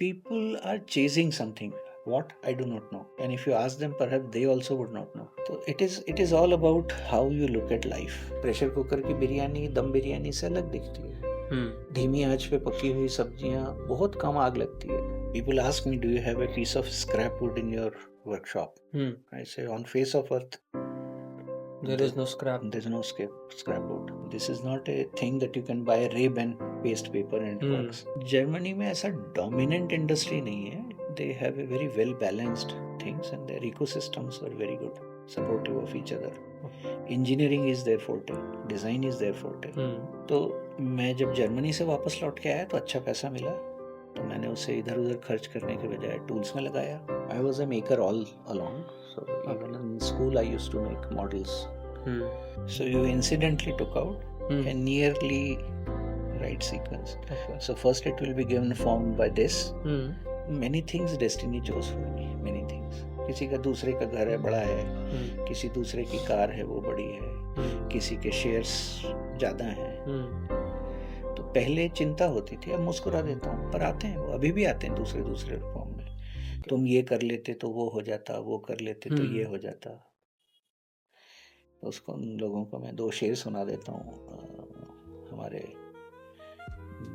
People are chasing something. What? I do not know. And if you ask them, perhaps they also would not know. So it is all about how you look at life. Pressure cooker की बिरयानी दम बिरयानी से अलग दिखती है. धीमी आंच पे पकी हुई सब्जियां बहुत कम आग लगती है. People ask me, do you have a piece of scrap wood in your workshop? I say, on face of earth, There is no scrap. there's no scrap wood. This is not a thing that you can buy a Ray-Ban paste paper and it works. Germany में ऐसा dominant industry नहीं है. They have a very well balanced things and their ecosystems are very good, supportive of each other. Engineering is their forte, design is their forte. तो मैं जब Germany से वापस लौट के आया तो अच्छा पैसा मिला, तो मैंने उसे इधर उधर खर्च करने के बजाय टूल्स में लगाया. I was a maker all along, so even in school I used to make models. So you incidentally took out a nearly right sequence. Okay. So first it will be given form by this. Many things destiny chose for me. Many things. किसी का दूसरे का घर है बड़ा है, किसी दूसरे की कार है वो बड़ी है, किसी के शेयर्स ज़्यादा हैं. तो पहले चिंता होती थी, अब मुस्कुरा देता हूँ. पर आते हैं, वो अभी भी आते हैं दूसरे फॉर्म में. तुम ये कर लेते तो वो हो जाता, वो कर लेते तो ये हो जाता. उसको उन लोगों को मैं 2 शेर सुना देता हूँ हमारे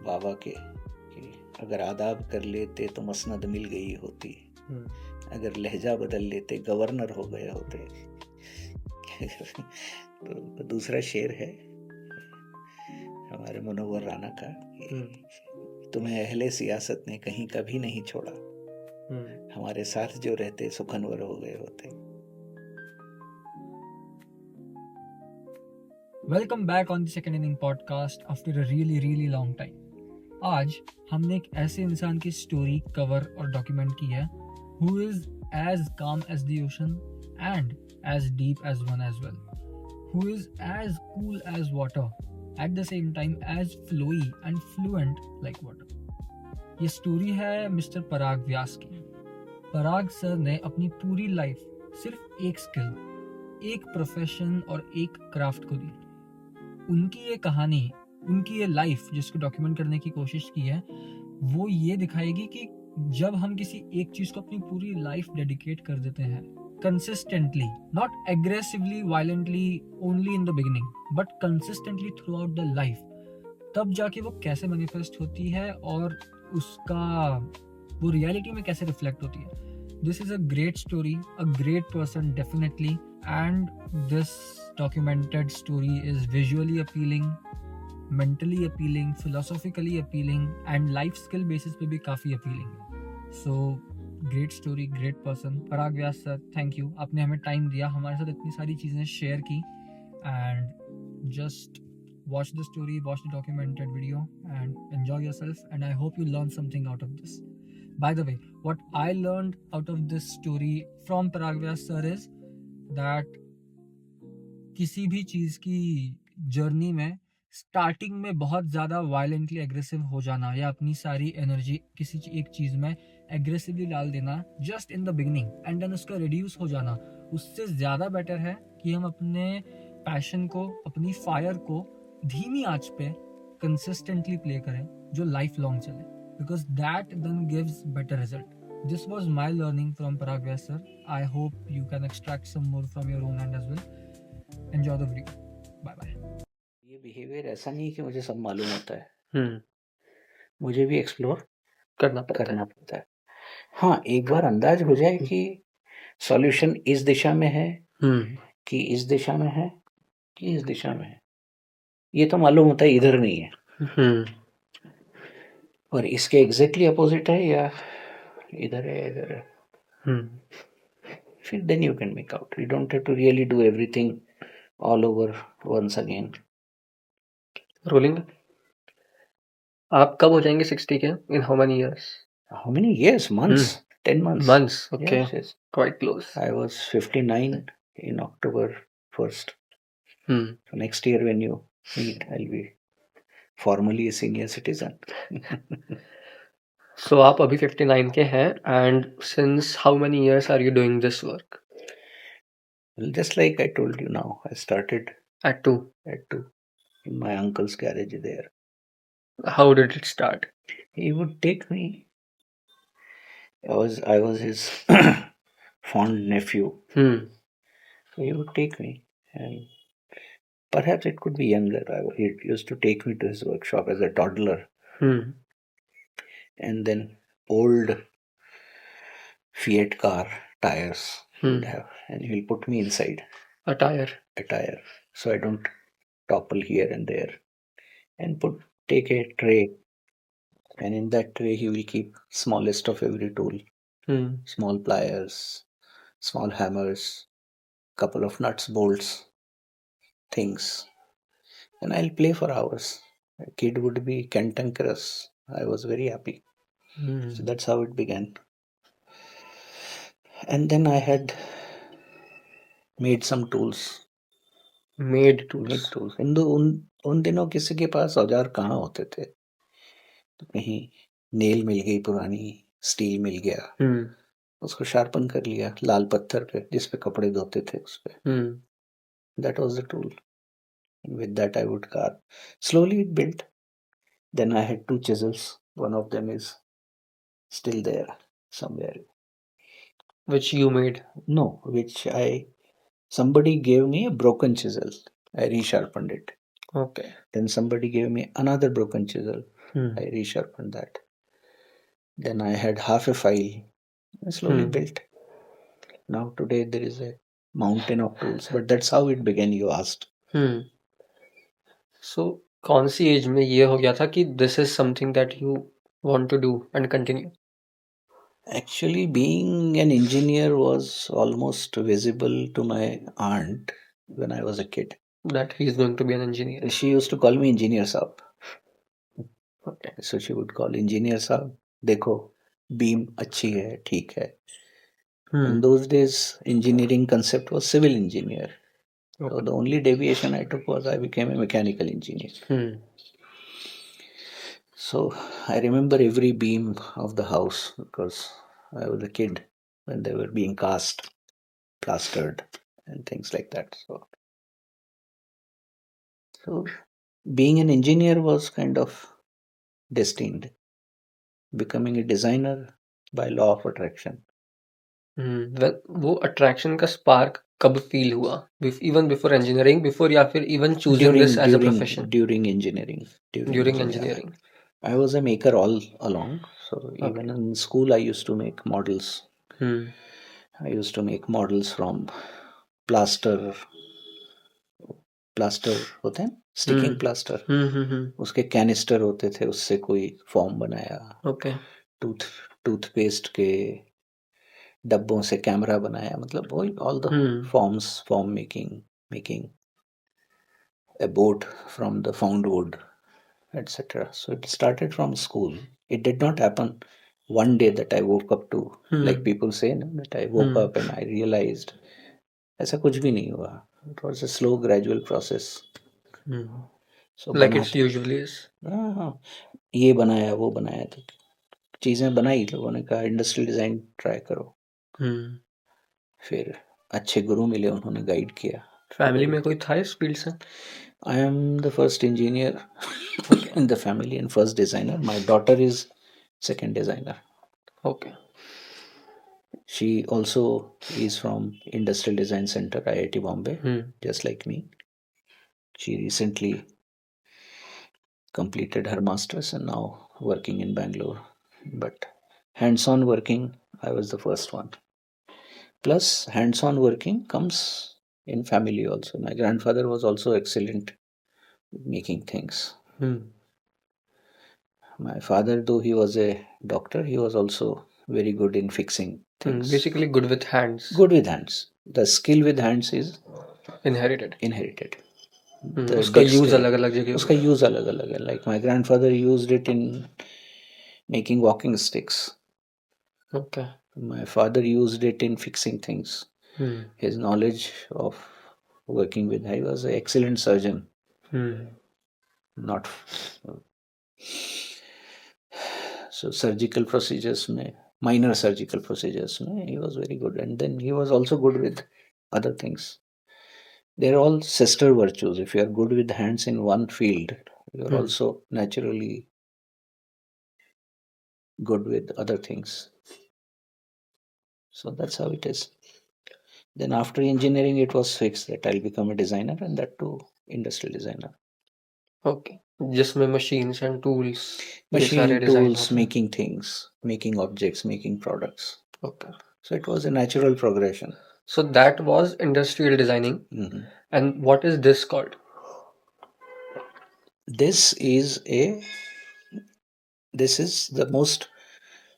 बाबा के कि अगर आदाब कर लेते तो मसनद मिल गई होती, अगर लहजा बदल लेते गवर्नर हो गए होते. तो दूसरा शेर है हमारे मुनव्वर राना का, तुम्हें अहले सियासत ने कहीं कभी नहीं छोड़ा, हमारे साथ जो रहते सुखनवर हो गए होते. Welcome back on the second inning podcast after a really long time. आज हमने एक ऐसे इंसान की स्टोरी कवर और डॉक्यूमेंट की है who is as calm as the ocean and as deep as one as well, who is as cool as water at the same time as flowy and fluent like water. ये story है mister Parag Vyas की. Parag sir ने अपनी पूरी life सिर्फ एक skill, एक profession और एक क्राफ्ट को दी. उनकी ये कहानी, उनकी ये लाइफ जिसको डॉक्यूमेंट करने की कोशिश की है, वो ये दिखाएगी कि जब हम किसी एक चीज को अपनी पूरी लाइफ डेडिकेट कर देते हैं consistently, not aggressively violently only in the beginning but consistently through out the life, तब जाके वो कैसे मैनिफेस्ट होती है और उसका वो रियलिटी में कैसे रिफ्लेक्ट होती है. This is a great story, a great person definitely, and this documented story is visually appealing, mentally appealing, philosophically appealing, and life skill basis पे भी काफ़ी appealing. So great story, great person. Parag Vyas sir, thank you. आपने हमें time दिया, हमारे साथ इतनी सारी चीज़ें शेयर की, and just watch the story, watch the documented video, and enjoy yourself. And I hope you learn something out of this. By the way, what I learned out of this story from Parag Vyas sir is that किसी भी चीज़ की journey में starting में बहुत ज़्यादा violently aggressive हो जाना या अपनी सारी एनर्जी किसी एक चीज़ में एग्रेसिवली डाल देना just in the beginning and then उसका रिड्यूस हो जाना, उससे ज़्यादा बेटर है कि हम अपने पैशन को, अपनी फायर को धीमी आंच पे कंसिस्टेंटली प्ले करें जो लाइफ लॉन्ग चले, because that then gives better result. This was my learning from Parag Vyas sir. I hope you can extract some more from your own end as well. Enjoy the video. Bye bye. ये behaviour ऐसा नहीं कि मुझे सब मालूम होता है. मुझे भी एक्सप्लोर करना पड़ता है. हाँ, एक बार अंदाज हो जाए कि सॉल्यूशन इस दिशा में है कि इस दिशा में है कि इस दिशा में है, ये तो मालूम होता है इधर नहीं है, और इसके एग्जैक्टली अपोजिट है या इधर है इधर है. फिर then you can make out. You don't have to really do everything all over once again. Rolling. आप कब हो जाएंगे 60 के? In how many years? How many years? Months. 10 months. Months. Okay. Yes. Quite close. I was 59 in October 1st. So next year when you meet, I'll be formally a senior citizen. So आप अभी 59 के हैं, and since how many years are you doing this work? Well, just like I told you now, I started At 2. In my uncle's garage there. How did it start? He would take me I was his fond nephew. Hmm. So he would take me, and perhaps it could be younger. He used to take me to his workshop as a toddler, Hmm. and then old Fiat car tires he would Hmm. have, and he'll put me inside A tire. a tire so I don't topple here and there, and take a tray, and in that tray he will keep smallest of every tool, Hmm. small pliers, small hammers, couple of nuts, bolts, things, and I'll play for hours. A kid would be cantankerous. I was very happy. Hmm. So that's how it began. And then I had made some tools. Made Made tools. tools. उन दिनों किसी के पास औजार कहाँ होते थे? तो कहीं नेल मिल गई पुरानी, स्टील मिल गया, Hmm. उसको शार्पन कर लिया लाल पत्थर पे जिस पे कपड़े धोते थे उस पे. Hmm. That was the tool. And with that I would carve. Slowly it built. Then I had two chisels. One of them is still there somewhere. Which you made. No, which somebody gave me a broken chisel. I resharpened it. Okay. Then somebody gave me another broken chisel. Hmm. I resharpened that. Then I had half a file. I slowly Hmm. built. Now today there is a mountain of tools, but that's how it began. You asked. Hmm. So कौन सी as में ये हो गया था कि this is something that you want to do and continue? Actually, being an engineer was almost visible to my aunt when I was a kid. That he is going to be an engineer. She used to call me Engineer Saab. Okay. So she would call Engineer Saab, देखो beam अच्छी है, ठीक है. Hmm. In those days, engineering concept was civil engineer. So Okay. the only deviation I took was I became a mechanical engineer. Hmm. So I remember every beam of the house because I was a kid when they were being cast, plastered, and things like that. So being an engineer was kind of destined. Becoming a designer by law of attraction. Well, वो attraction का spark कब feel हुआ? Even before engineering, before या फिर even choosing this as a profession? During engineering. During engineering. I was a maker all along. So even in school, I used to make models. Hmm. I used to make models from plaster होते हैं sticking plaster, उसके canister होते थे, उससे कोई form बनाया. Okay. Toothpaste के डब्बों से कैमरा बनाया. मतलब वही all the form making a boat from the found wood, etc. So it started from school. It did not happen one day that I woke up to, like people say, no, that I woke up and I realized. ऐसा कुछ भी नहीं हुआ. It was a slow, gradual process. So Like it usually is. हाँ, ये बनाया वो बनाया, तो चीज़ें बनाई, लोगों ने कहा इंडस्ट्रियल डिज़ाइन ट्राई करो. फिर अच्छे गुरु मिले, उन्होंने गाइड किया. फैमिली में कोई था इस फील्ड से? I am the first engineer in the family and first designer. My daughter is second designer. Okay. She also is from Industrial Design Center, IIT Bombay, just like me. She recently completed her master's and now working in Bangalore. But hands-on working, I was the first one. Plus, hands-on working comes in family also. My grandfather was also excellent making things. My father, though he was a doctor, he was also very good in fixing things. Basically good with hands. Good with hands. The skill with hands is Inherited. उसका use अलग-अलग जगह उसका use अलग-अलग है. Like my grandfather used it in making walking sticks. Okay. My father used it in fixing things. His knowledge of working with, he was an excellent surgeon. Not so surgical procedures में, minor surgical procedures में, he was very good. And then he was also good with other things. They're all sister virtues. If you are good with hands in one field, you're also naturally good with other things. So that's how it is. Then after engineering, it was fixed that I'll become a designer, and that too, industrial designer. Okay, जिसमें machines and tools ये Machine सारे design tools, होते हैं. making things, making objects, making products. Okay. So it was a natural progression. So that was industrial designing. Mhm. And what is this called? This is the most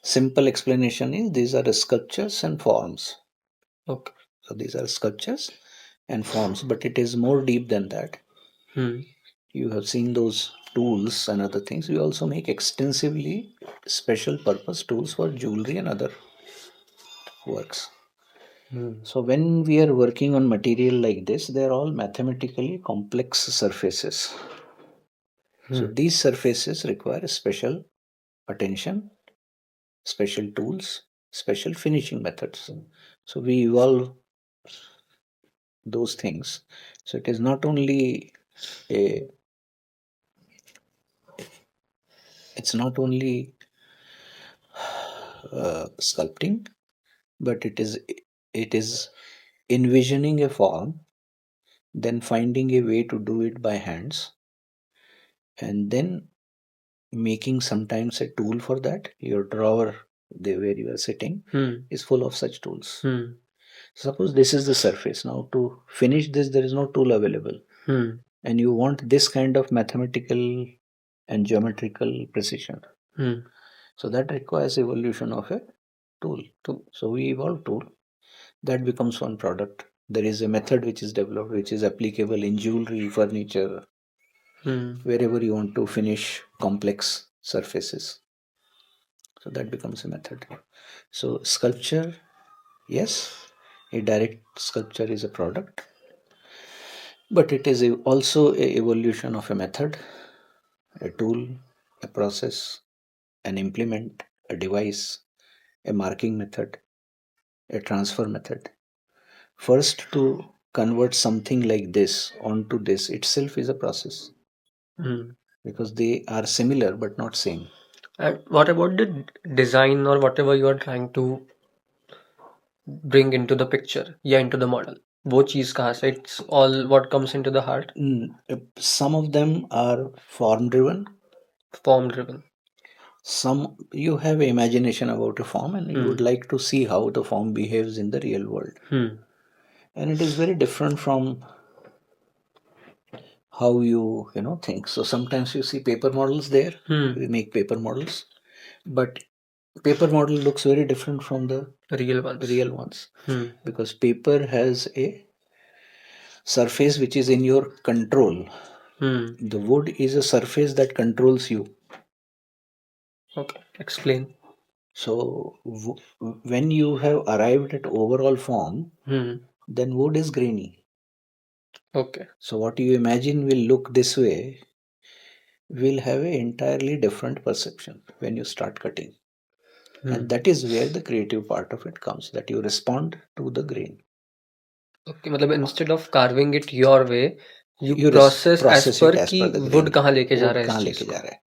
simple explanation is these are sculptures and forms. Okay. So these are sculptures and forms, but it is more deep than that. You have seen those tools and other things. We also make extensively special purpose tools for jewelry and other works. So when we are working on material like this, they are all mathematically complex surfaces. So these surfaces require special attention, special tools, special finishing methods. So we evolve those things. So it is not only a it's not only sculpting, but it is envisioning a form, then finding a way to do it by hands, and then making sometimes a tool for that. Your drawer there where you are sitting is full of such tools. Suppose this is the surface. Now to finish this, there is no tool available, and you want this kind of mathematical and geometrical precision. So that requires evolution of a tool. So we evolve tool. That becomes one product. There is a method which is developed, which is applicable in jewelry, furniture, wherever you want to finish complex surfaces. So that becomes a method. So sculpture, yes, a direct sculpture is a product, but it is also a evolution of a method, a tool, a process, an implement, a device, a marking method, a transfer method. First, to convert something like this onto this itself is a process, because they are similar but not same. And what about the design or whatever you are trying to bring into the picture, yeah, into the model? वो चीज कहाँ से? It's all what comes into the heart. Some of them are form driven. Form driven. Some you have imagination about a form, and you would like to see how the form behaves in the real world, and it is very different from how you think. So sometimes you see paper models there. We make paper models, but paper model looks very different from the real ones. Because paper has a surface which is in your control. The wood is a surface that controls you. Okay, explain. So when you have arrived at overall form, then wood is grainy. Okay. So what you imagine will look this way will have an entirely different perception when you start cutting. And that is where the creative part of it comes, that you respond to the grain. Okay, मतलब instead of carving it your way, you You process as it per as कि per the wood grain. कहाँ लेके जा Wood रहा है कहाँ इस लेके चीज जा को. रहा है.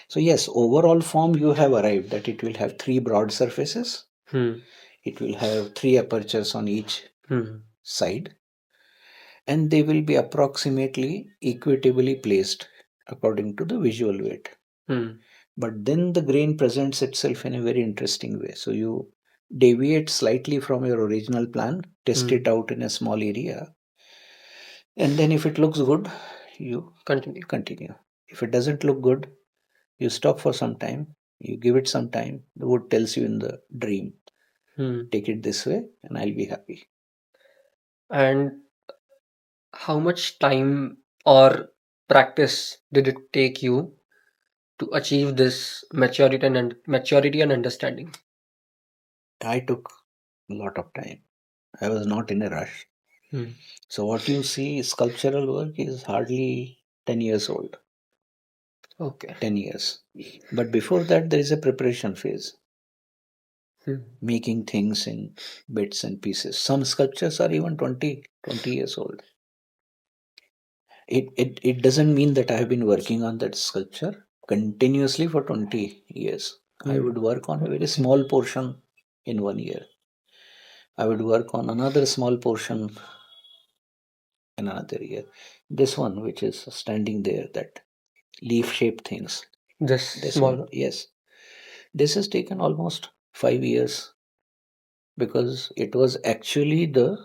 So yes, overall form you have arrived that it will have 3 broad surfaces. It will have 3 apertures on each side, and they will be approximately equitably placed according to the visual weight. But then the grain presents itself in a very interesting way. So you deviate slightly from your original plan, test it out in a small area, and then if it looks good, you continue. If it doesn't look good, you stop for some time, you give it some time. The wood tells you in the dream, take it this way and I'll be happy. And how much time or practice did it take you to achieve this maturity and understanding? I took a lot of time. I was not in a rush. So what you see sculptural work is hardly 10 years old. Okay. 10 years. But before that, there is a preparation phase. Making things in bits and pieces. Some sculptures are even 20 years old. It doesn't mean that I have been working on that sculpture continuously for 20 years. I would work on a very small portion in 1 year. I would work on another small portion in another year. This one, which is standing there, that leaf-shaped things. This This small one, yes. This has taken almost 5 years because it was actually the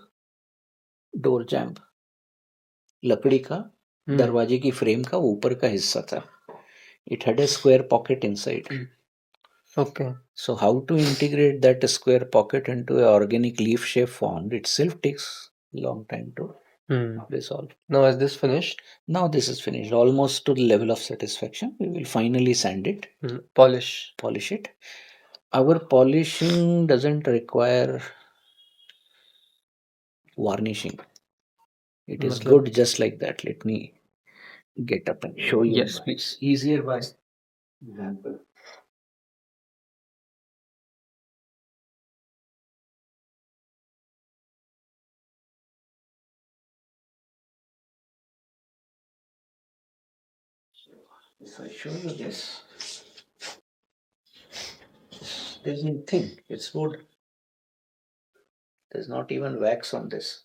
door jamb. लकड़ी का दरवाजे की frame का ऊपर का हिस्सा था. It had a square pocket inside. Okay. So how to integrate that square pocket into an organic leaf-shaped font itself takes a long time to resolve. Now is this finished? Now this is finished, almost to the level of satisfaction. We will finally sand it, Polish. polish it. Our polishing doesn't require varnishing. It is Matlab- good just like that. Let me get up and show you. Yes, please. Easier by example. If I show you this, there's nothing. It's wood. There's not even wax on this.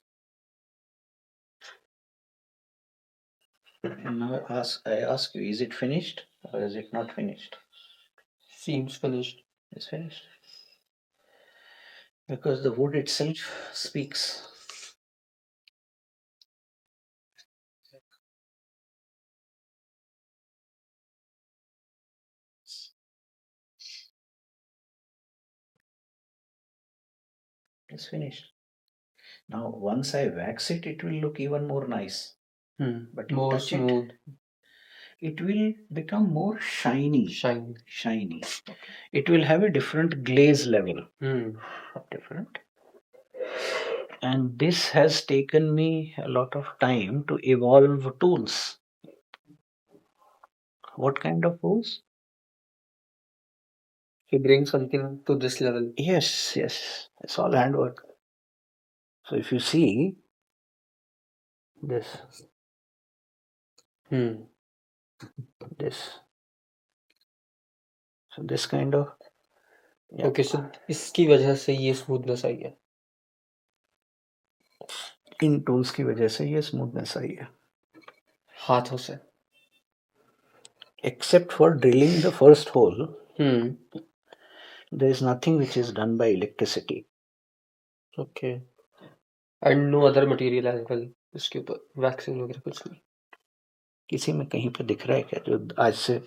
And now I ask you, is it finished or is it not finished? Seems finished. It's finished. Because the wood itself speaks. It's finished. Now, once I wax it, it will look even more nice. But you More touch smooth. it will become more shiny. Shiny. Shiny. It will have a different glaze level. Different. And this has taken me a lot of time to evolve tools. What kind of tools? To bring something to this level. Yes, yes. It's all handwork. So if you see this, this, so this kind of. Yeah. Okay, so इसकी वजह से ये smoothness आई है. इन tools की वजह से ये smoothness आई है. हाथों से. Except for drilling the first hole, there is nothing which is done by electricity. Okay. And no other material as well. इसके ऊपर वैक्सिंग वगैरह कुछ नहीं. किसी में कहीं पर दिख रहा है क्या? जो आज से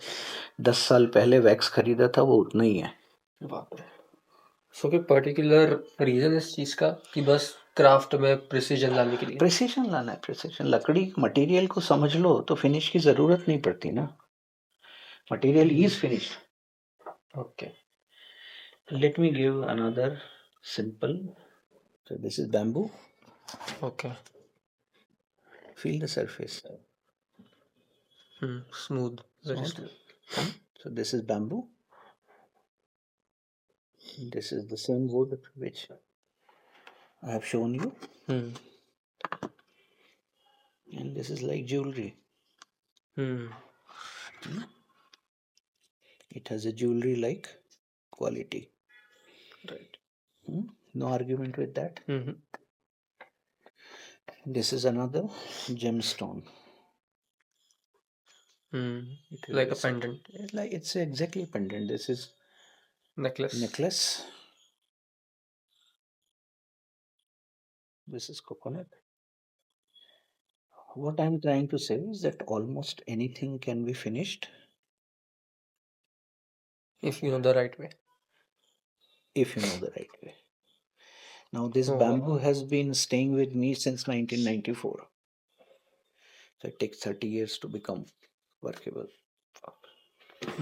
10 साल पहले वैक्स खरीदा था वो उतना ही है. बाप रे. सो कोई पर्टिकुलर रीजन इस चीज का कि बस क्राफ्ट में प्रिसीजन लाने के लिए? प्रिसीजन लाना है. प्रिसीजन. लकड़ी मटेरियल को समझ लो तो फिनिश की जरूरत नहीं पड़ती ना. Material is finished. Okay. Let me give another simple. So this is bamboo. Okay. Feel the surface. Smooth. Very Smooth. smooth. So this is bamboo. This is the same wood which I have shown you. And this is like jewelry. It has a jewelry like quality. Right. No argument with that. This is another gemstone. Like a pendant. It's exactly pendant. This is Necklace. This is coconut. What I'm trying to say is that almost anything can be finished If you know the right way. if you know the right way. Now this Oh, bamboo has been staying with me since 1994. So it takes 30 years to become workable.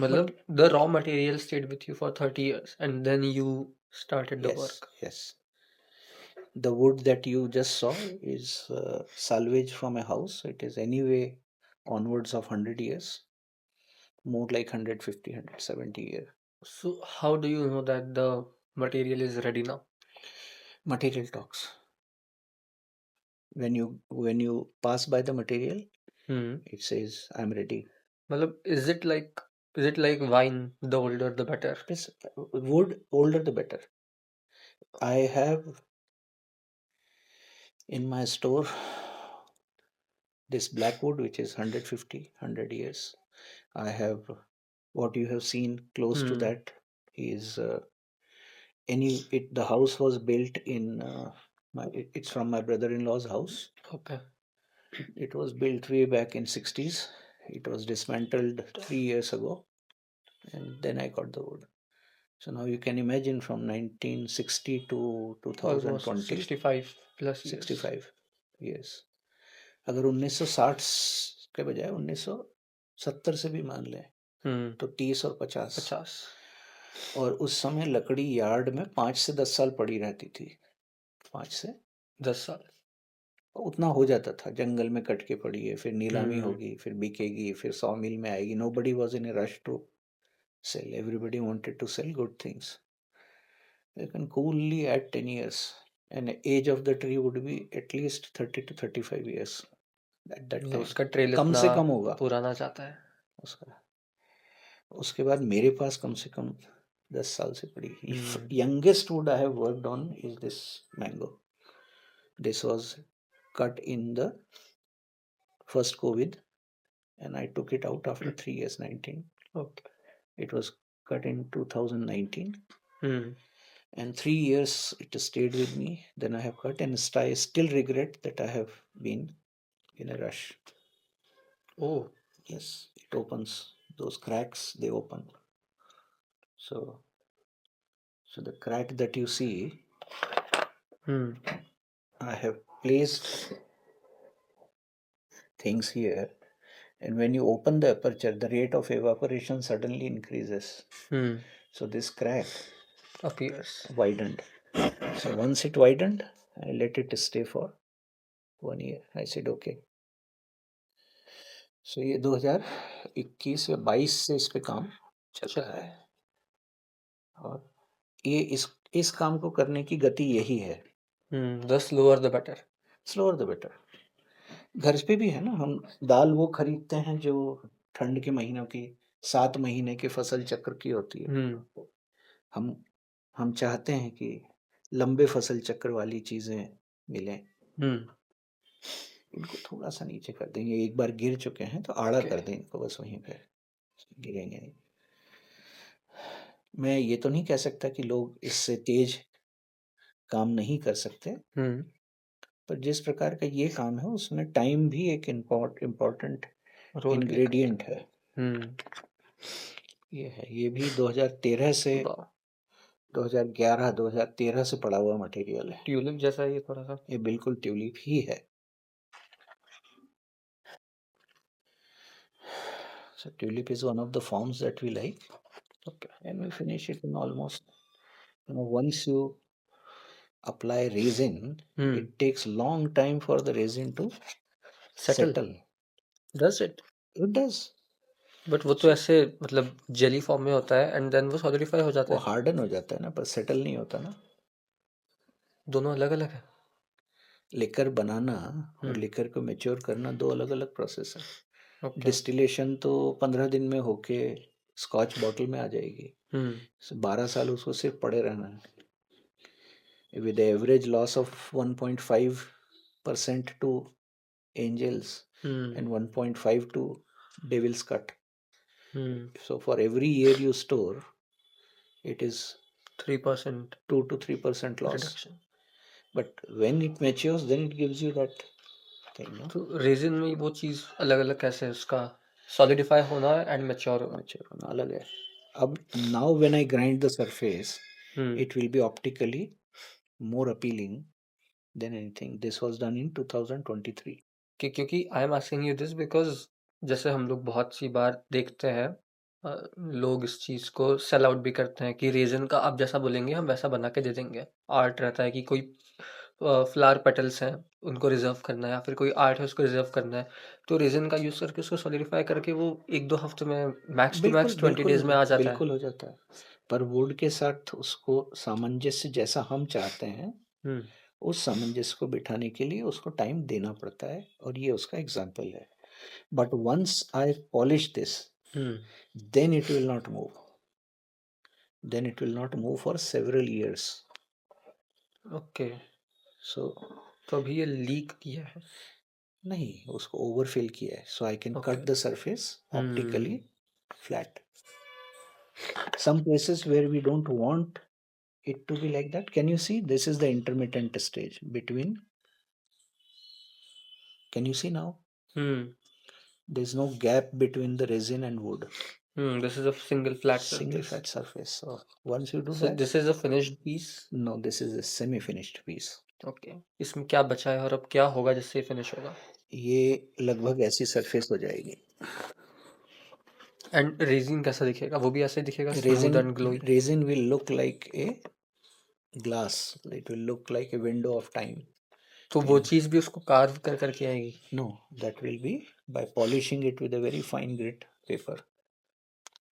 मतलब the raw material stayed with you for 30 years and then you started the Yes, work. yes. The wood that you just saw is salvage from a house. It is anyway onwards of 100 years. More like 150, 170 years. So how do you know that the material is ready now? Material talks. When you pass by the material, it says, "I'm ready." मतलब is it like wine, the older the better? Wood, older the better. I have In my store, this blackwood, which is 100 years, I have what you have seen close to Hmm. that is the house was built in it's from my brother-in-law's house. Okay. It was built way back in 60s. It was dismantled 3 years ago, and then I got the wood. So now you can imagine from 1960 to Almost 2020, 65 plus years. 65 years. अगर 1960 के बजाय 1970 से भी मान लें हम्म तो 30 और 50, 50 और उस समय लकड़ी यार्ड में 5 से 10 साल पड़ी रहती थी। 5 से 10 साल उतना हो जाता था, जंगल में कट के पड़ी है, फिर नीलामी हम्म होगी, फिर बिकेगी, फिर सॉ मिल में आएगी। Nobody was in a rush to sell, everybody wanted to sell good things. You can coolly add 10 years, and the age of the tree would be at least 30 to 35 years at that मतलब time. उसका trail कम इतना से कम होगा पुराना जाता है। उसका। उसके बाद मेरे पास कम से कम 10 साल से पड़ी। Youngest wood I have worked on is this mango. This was cut in the first COVID, and I took it out after 3 years, 19. Okay. It was cut in 2019, hmm and 3 years it stayed with me. Then I have cut, and I still regret that I have been in a rush. Oh, Yes, it opens those cracks, they open. So the crack that you see, I have placed things here, and when you open the aperture, the rate of evaporation suddenly increases. So this crack appears. widened. So once it widened, I let it stay for 1 year. I said okay. So ये 2021 या 22 से इस पे काम चल रहा है, और ये इस काम को करने की गति यही है। The slower the better. Slower the better. घर पे भी है ना, हम दाल वो खरीदते हैं जो ठंड के महीनों की 7 महीने के फसल चक्र की होती है। हम चाहते हैं कि लंबे फसल चक्र वाली चीजें मिलें। इनको थोड़ा सा नीचे कर देंगे, एक बार गिर चुके हैं तो आड़ा कर दें इनको, बस वहीं पे गिरेंगे नहीं। मैं ये तो नहीं कह सकता कि लोग इससे तेज काम नहीं कर सकते, पर जिस प्रकार का ये काम है उसमें टाइम भी एक इम्पोर्टेंट इंग्रेडिएंट है। ये है, ये भी 2013 से 2011 2013 से पड़ा हुआ मटेरियल है। ट्यूलिप जैसा ये थोड़ा सा, ये बिल्कुल ट्यूलिप ही है। So tulip is one of the forms that we like. Okay. And we finish it in almost, once you apply resin, it takes long time for the resin to settle. Does it? It does. But वो तो ऐसे मतलब jelly form में होता है, and then वो solidify हो जाता वो है। हार्डन हो जाता है ना, पर सेटल नहीं होता ना। दोनों अलग अलग है। लिकर बनाना और लिकर को मैच्योर करना दो अलग अलग प्रोसेस है। डिस्टिलेशन तो 15 दिन में होके स्कॉच बॉटल में आ जाएगी। 12 साल उसको सिर्फ पड़े रहना है, with average loss of 1.5% to angels and 1.5 to devil's cut. So for every year you store, it is 3% 2 to 3% loss reduction. But when it matures, then it gives you that thing, no? तो resin में वो चीज अलग अलग कैसे है, उसका solidify होना एंड मैच्योर होना अलग है। अब now when I grind the surface, it will be optically more appealing than anything. This was done in 2023. क्योंकि I am asking you this because जैसे हम लोग बहुत सी बार देखते हैं, लोग इस चीज को सेल आउट भी करते हैं कि रेजिन का आप जैसा बोलेंगे हम वैसा बना के दे देंगे। आर्ट रहता है कि कोई फ्लावर पेटल्स हैं उनको रिजर्व करना है, या फिर कोई आर्ट है उसको रिजर्व करना है, तो रेजिन का यूज करके उसको सॉलिडिफाई करके वो 1-2 हफ्ते में मैक्स टू मैक्स 20 डेज में आ जाता है। बिल्कुल हो जाता है, पर वुड के साथ उसको सामंजस्य जैसा हम चाहते हैं उस सामंजस्य को बिठाने के लिए उसको टाइम देना पड़ता है, और ये उसका एग्जाम्पल है। But once I polish this, then it will not move. Then it will not move for several years. Okay. So तो अभी ये लीक किया है। नहीं, उसको ओवरफिल किया है, so I can Okay. cut the surface optically Hmm. flat. Some places where we don't want it to be like that, can you see this is the intermittent stage between, can you see now? Hmm. There's no gap between the resin and wood. This is a single flat Single surface. flat surface. So once you do So that, this is a finished piece. no, this is a semi-finished piece. Okay. इसमें क्या बचा है और अब क्या होगा जिससे finish होगा? ये लगभग ऐसी सरफेस हो जाएगी. एंड रेजिन कैसा दिखेगा? वो भी ऐसे ही दिखेगा, smooth Resin, and glowy? resin will look like a glass. It will look like a window of time. तो वो चीज भी उसको कार्व कर करके आएगी? No, that will be by polishing it with a very fine grit paper.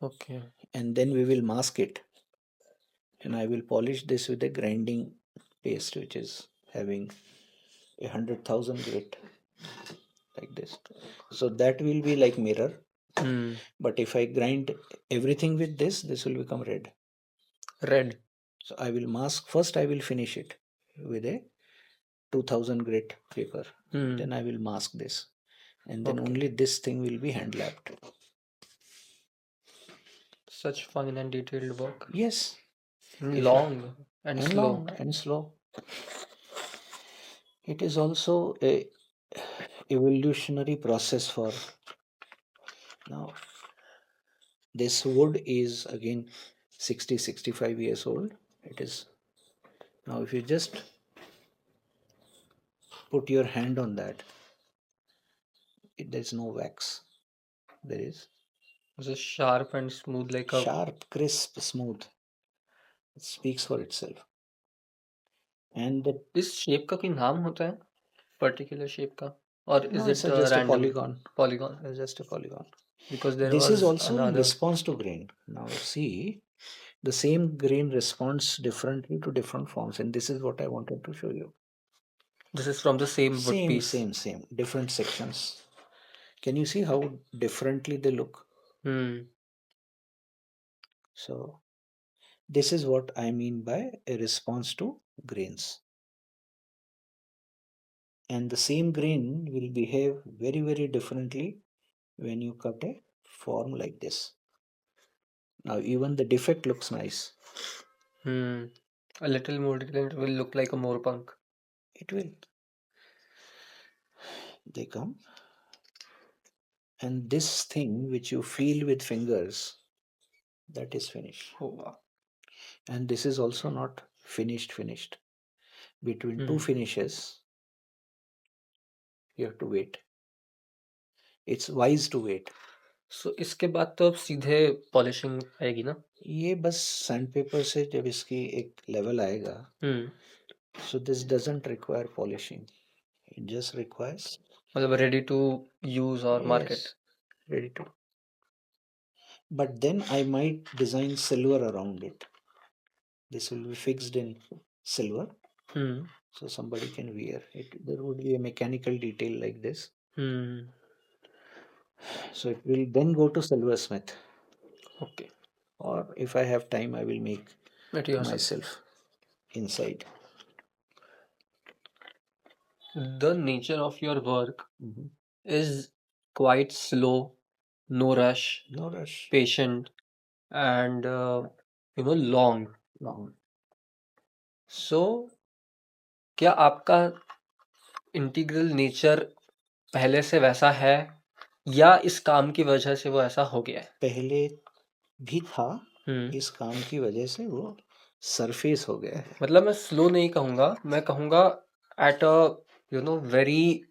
Okay. And then we will mask it. And I will polish this with a grinding paste which is having 100,000 grit like this. So that will be like mirror. Hmm. But if I grind everything with this will become red. Red. So I will mask first. I will finish it with a 2000 grit paper. Hmm. Then I will mask this, and then Okay. only this thing will be hand lapped. Such fine and detailed work. Yes, Long and and slow. long and slow. It is also a evolutionary process for now. This wood is again 60-65 years old. It is now, if you just put your hand on that, there's no wax. There is It's just sharp and smooth like a... sharp, crisp, smooth. It speaks for itself. And the, इस shape का कोई नाम होता है? Particular shape का? Or is no, it it's just a random? polygon. Polygon. It's just a polygon. Because there This was is also in another... response to grain. Now see, the same grain responds differently to different forms, and this is what I wanted to show you. This is from the same wood Same, piece. same, different sections. Can you see how differently they look? Hmm. So this is what I mean by a response to grains. And the same grain will behave very, very differently when you cut a form like this. Now even the defect looks nice. A little more detail, it will look like a moorpunk. It will. They come. And this thing which you feel with fingers, that is finished. Oh wow. And this is also not finished. Between two finishes, you have to wait. It's wise to wait. So इसके बाद तो अब सीधे polishing आएगी ना? ये बस sandpaper से जब इसकी एक लेवल आएगा, so this doesn't require polishing. It just requires मतलब ready to use or market. Yes, ready to. But then I might design silver around it. This will be fixed in silver, so somebody can wear it. There would be a mechanical detail like this. So it will then go to silversmith. Okay. Or if I have time, I will make It yourself. myself inside. The nature of your work is quite slow, no rush, No rush, patient, and long. long. So क्या आपका integral nature पहले से वैसा है या इस काम की वजह से वो ऐसा हो गया है? पहले भी था, इस काम की वजह से वो सरफेस हो गया है. मतलब मैं स्लो नहीं कहूंगा, मैं कहूंगा at a very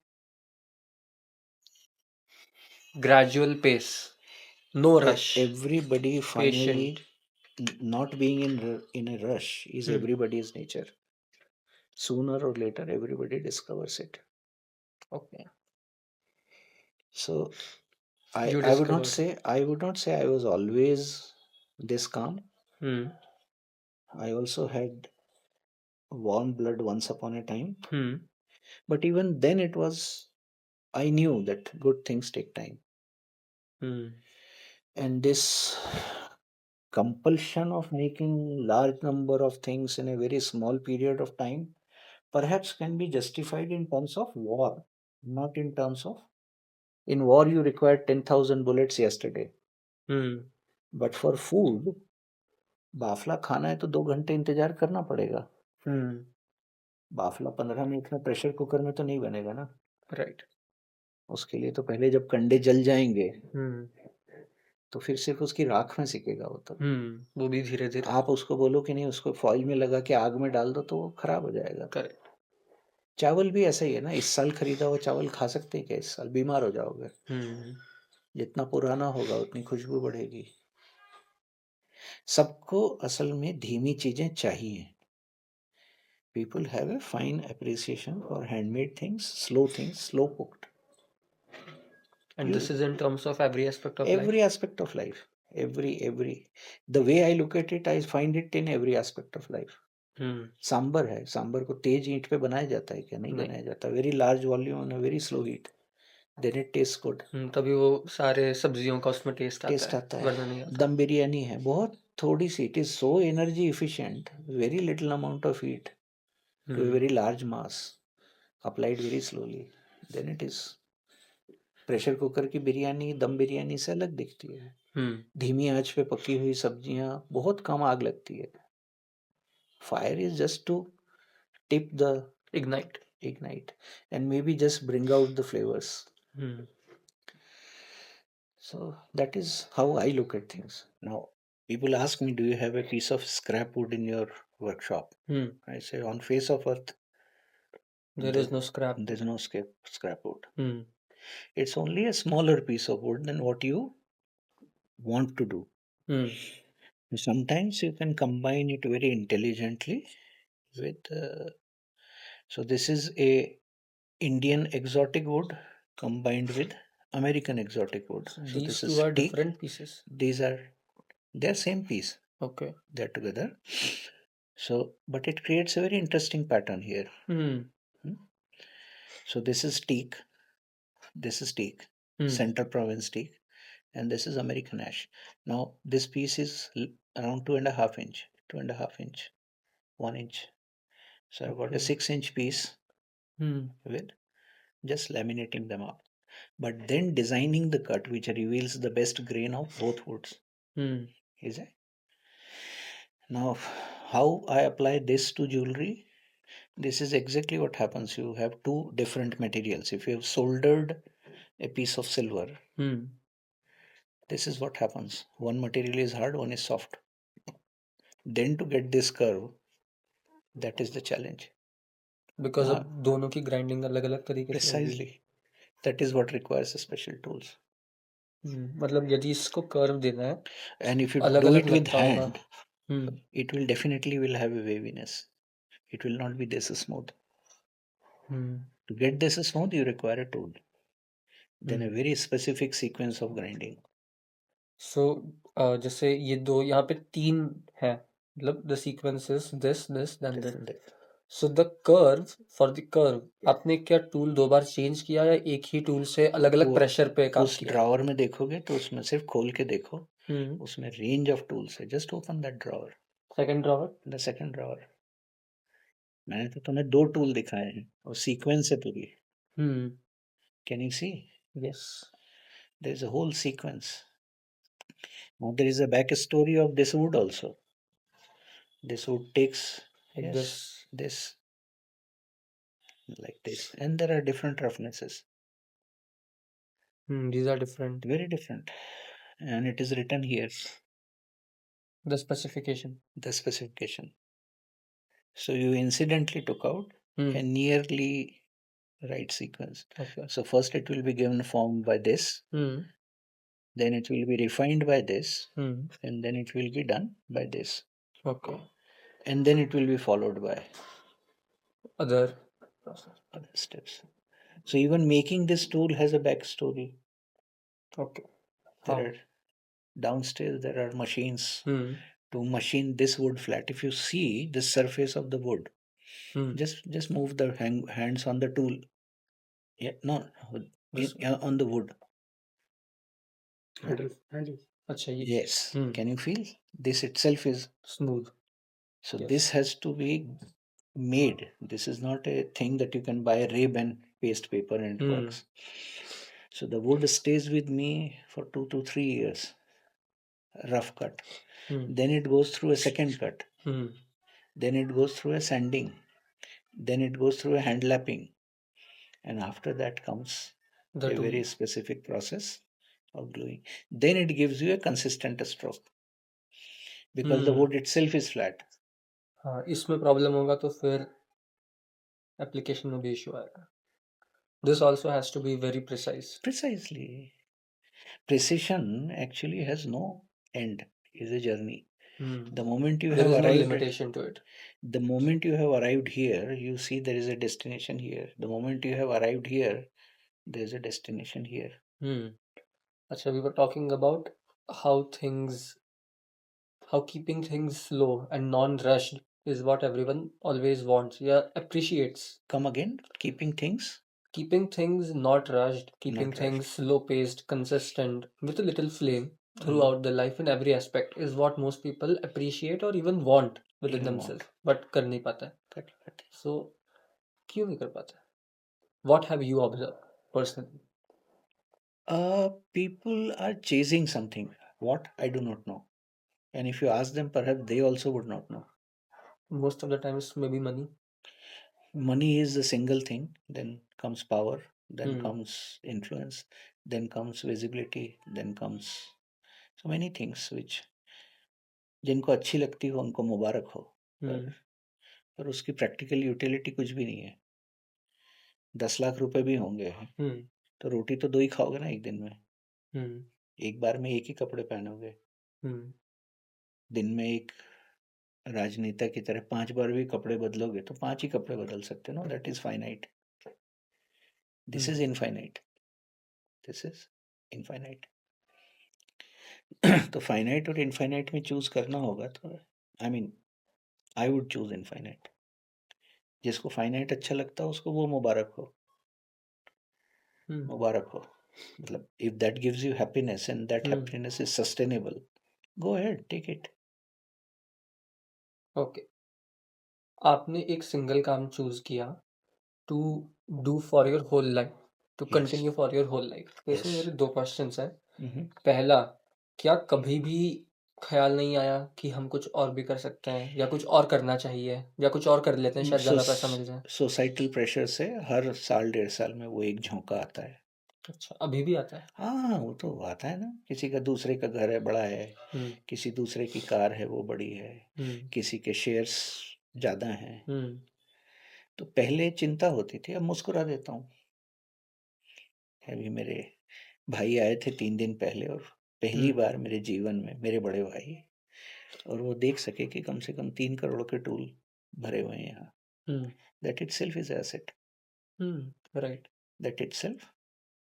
gradual pace, no rush. Everybody finally, Patient. not being in a rush is everybody's nature. Sooner or later, everybody discovers it. Okay. So You I would not discovered. say I was always this calm. I also had warm blood once upon a time. But even then I knew that good things take time. And this compulsion of making large number of things in a very small period of time perhaps can be justified in terms of war, not in terms of in war you required 10,000 bullets yesterday, but for food bafla खाना है तो 2 घंटे इंतजार करना पड़ेगा. Bafla 15 minute में pressure cooker में तो नहीं बनेगा ना. राइट. उसके लिए तो पहले जब कंडे जल जाएंगे तो फिर सिर्फ उसकी राख में सिकेगा वो. तो वो भी धीरे धीरे. आप उसको बोलो कि नहीं उसको फॉइल में लगा के आग में डाल दो तो वो खराब हो जाएगा. करेक्ट. चावल भी ऐसा ही है ना. इस साल खरीदा हुआ चावल खा सकते हैं क्या? इस साल बीमार हो जाओगे. जितना पुराना होगा उतनी खुशबू बढ़ेगी. सबको असल में धीमी चीजें चाहिए. People have a fine appreciation for handmade things, slow cooked. And this is in terms of every aspect of Every life. aspect of life. Every. The way I look at it, I find it in every aspect of life. Sambar है. सांबर को तेज ईंट पे बनाया जाता है क्या? नहीं बनाया जाता. Very large volume on a very slow heat. Then it taste good. तभी वो सारे सब्जियों का उसमें टेस्ट आता है. वरना नहीं आता. दम बिरयानी है. बहुत थोड़ी सी. It is so energy efficient. Very little amount of heat to a very large mass applied very slowly. Then it is. Pressure cooker की बिरयानी दम बिरयानी से अलग दिखती है. धीमी आंच पे पकी हुई सब्जियां बहुत कम आग लगती है. Fire is just to tip the ignite and maybe just bring out the flavors. So that is how I look at things. Now people ask me, do you have a piece of scrap wood in your workshop? I say, on face of earth there is no scrap. There's no scrap wood. It's only a smaller piece of wood than what you want to do. Sometimes you can combine it very intelligently with so this is a Indian exotic wood combined with American exotic wood. So These this two is are teak. different pieces. They're same piece. Okay. They're together. So but it creates a very interesting pattern here. So this is teak. This is teak. Central Province teak. And this is American ash. Now this piece is around 2.5 inch, 1 inch. So I've got a 6-inch piece with just laminating them up, but then designing the cut which reveals the best grain of both woods. Is it? Now how I apply this to jewelry? This is exactly what happens. You have two different materials. If you have soldered a piece of silver, this is what happens. One material is hard, one is soft. Then to get this curve, that is the challenge. Because अब दोनों की grinding अलग-अलग तरीके से होगी. Precisely. That is what requires a special tools. मतलब यदि इसको curve देना है, and if you do अलग-अलग it with लगता होगा. hand, it will definitely will have a waviness. It will not be this smooth. To get this smooth, you require a tool. Then a very specific sequence of grinding. So जैसे ये दो यहाँ पे 3 है. मतलब the sequence is this, then that. So the curve, for the curve, आपने क्या tool 2 बार change किया या एक ही टूल से अलग-अलग प्रेशर पे काम उस किया? ड्रॉवर में देखोगे तो उसमें सिर्फ खोल के देखो. उसमें रेंज ऑफ टूल्स है. Just open that drawer. Second drawer? The second drawer. मैंने तो तुम्हें 2 टूल दिखाए हैं और सीक्वेंस है पूरी. Can you see? Yes. There is a whole sequence. Now there is a back story of this wood also. This wood takes Like this like this, and there are different roughnesses. These are different. Very different, and it is written here. The specification. The specification. So you incidentally took out a nearly right sequence. Okay. So first it will be given form by this. Then it will be refined by this, and then it will be done by this. Okay. And then it will be followed by other steps. So even making this tool has a backstory. Okay. There are downstairs there are machines to machine this wood flat. If you see the surface of the wood, just move the hands on the tool. Yeah, no, on the wood. अच्छा ये. Yes. Can you feel this itself is smooth? So Yes. this has to be made. This is not a thing that you can buy a Ray-Ban paste paper and it Hmm. works. So the wood stays with me for 2 to 3 years, rough cut. Hmm. Then it goes through a second cut. Hmm. Then it goes through a sanding. Then it goes through a hand lapping. And after that comes The a tool. very specific process of gluing. Then it gives you a consistent stroke because the Hmm. wood itself is flat. हाँ, इसमें problem होगा तो फिर application में भी issue आएगा. This also has to be very precise. Precisely. Precision actually has no end, is a journey. Hmm. The moment you There have is no arrived limitation to it. the moment you have arrived here, you see there is a destination here. The moment you have arrived here, there is a destination here. Hmm. अच्छा, we were talking about how keeping things slow and non-rushed is what everyone always wants, yeah, appreciates. Come again, keeping things Keeping things not rushed, keeping not things rushed. slow-paced, consistent, with a little flame throughout the life in every aspect is what most people appreciate or even want within Even themselves, want. but कर नहीं पाता है. Cut, cut. So क्यों नहीं कर पाता? What have you observed personally? People are chasing something. What? I do not know. And if you ask them, perhaps they also would not know. Most of the times maybe money. Money is the single thing. Then comes power. Then Hmm. comes influence. Then comes visibility. Then comes so many things which जिनको अच्छी लगती हो उनको मुबारक हो Hmm. पर उसकी practical utility कुछ भी नहीं है 10 लाख रुपए भी होंगे Hmm. तो रोटी तो 2 ही खाओगे ना एक दिन में Hmm. एक बार में एक ही कपड़े पहनोगे Hmm. दिन में एक राजनेता की तरह 5 बार भी कपड़े बदलोगे तो 5 ही कपड़े बदल सकते हो ना that is finite this is infinite this is infinite तो फाइनाइट और इनफाइनाइट में चूज करना होगा तो I mean I would choose infinite जिसको फाइनाइट अच्छा लगता है उसको वो मुबारक हो Hmm. मुबारक हो मतलब if that gives you happiness and that Hmm. Happiness is sustainable go ahead take it okay, आपने एक सिंगल काम चूज किया to do for your whole life, to Yes. Continue for your whole life. तो इसमें Yes. मेरे 2 questions हैं. Mhm. पहला, क्या कभी भी ख्याल नहीं आया कि हम कुछ और भी कर सकते हैं या कुछ और करना चाहिए या कुछ और कर लेते हैं शायद ज़्यादा पैसा मिल जाए? सोसाइटल प्रेशर से हर साल 1.5 साल में वो एक झोंका आता है अच्छा, अभी भी आता है? हाँ वो तो आता है ना किसी का दूसरे का घर है बड़ा है हम्म. किसी दूसरे की कार है वो बड़ी है हम्म. किसी के शेयर्स ज़्यादा हैं हम्म. तो पहले चिंता होती थी अब मुस्कुरा देता हूँ अभी मेरे भाई आए थे 3 दिन पहले और पहली बार मेरे जीवन में मेरे बड़े भाई और वो देख सके कि कम से कम 3 करोड़ के टूल भरे हुए हैं यहाँ hmm. That itself is asset right. that itself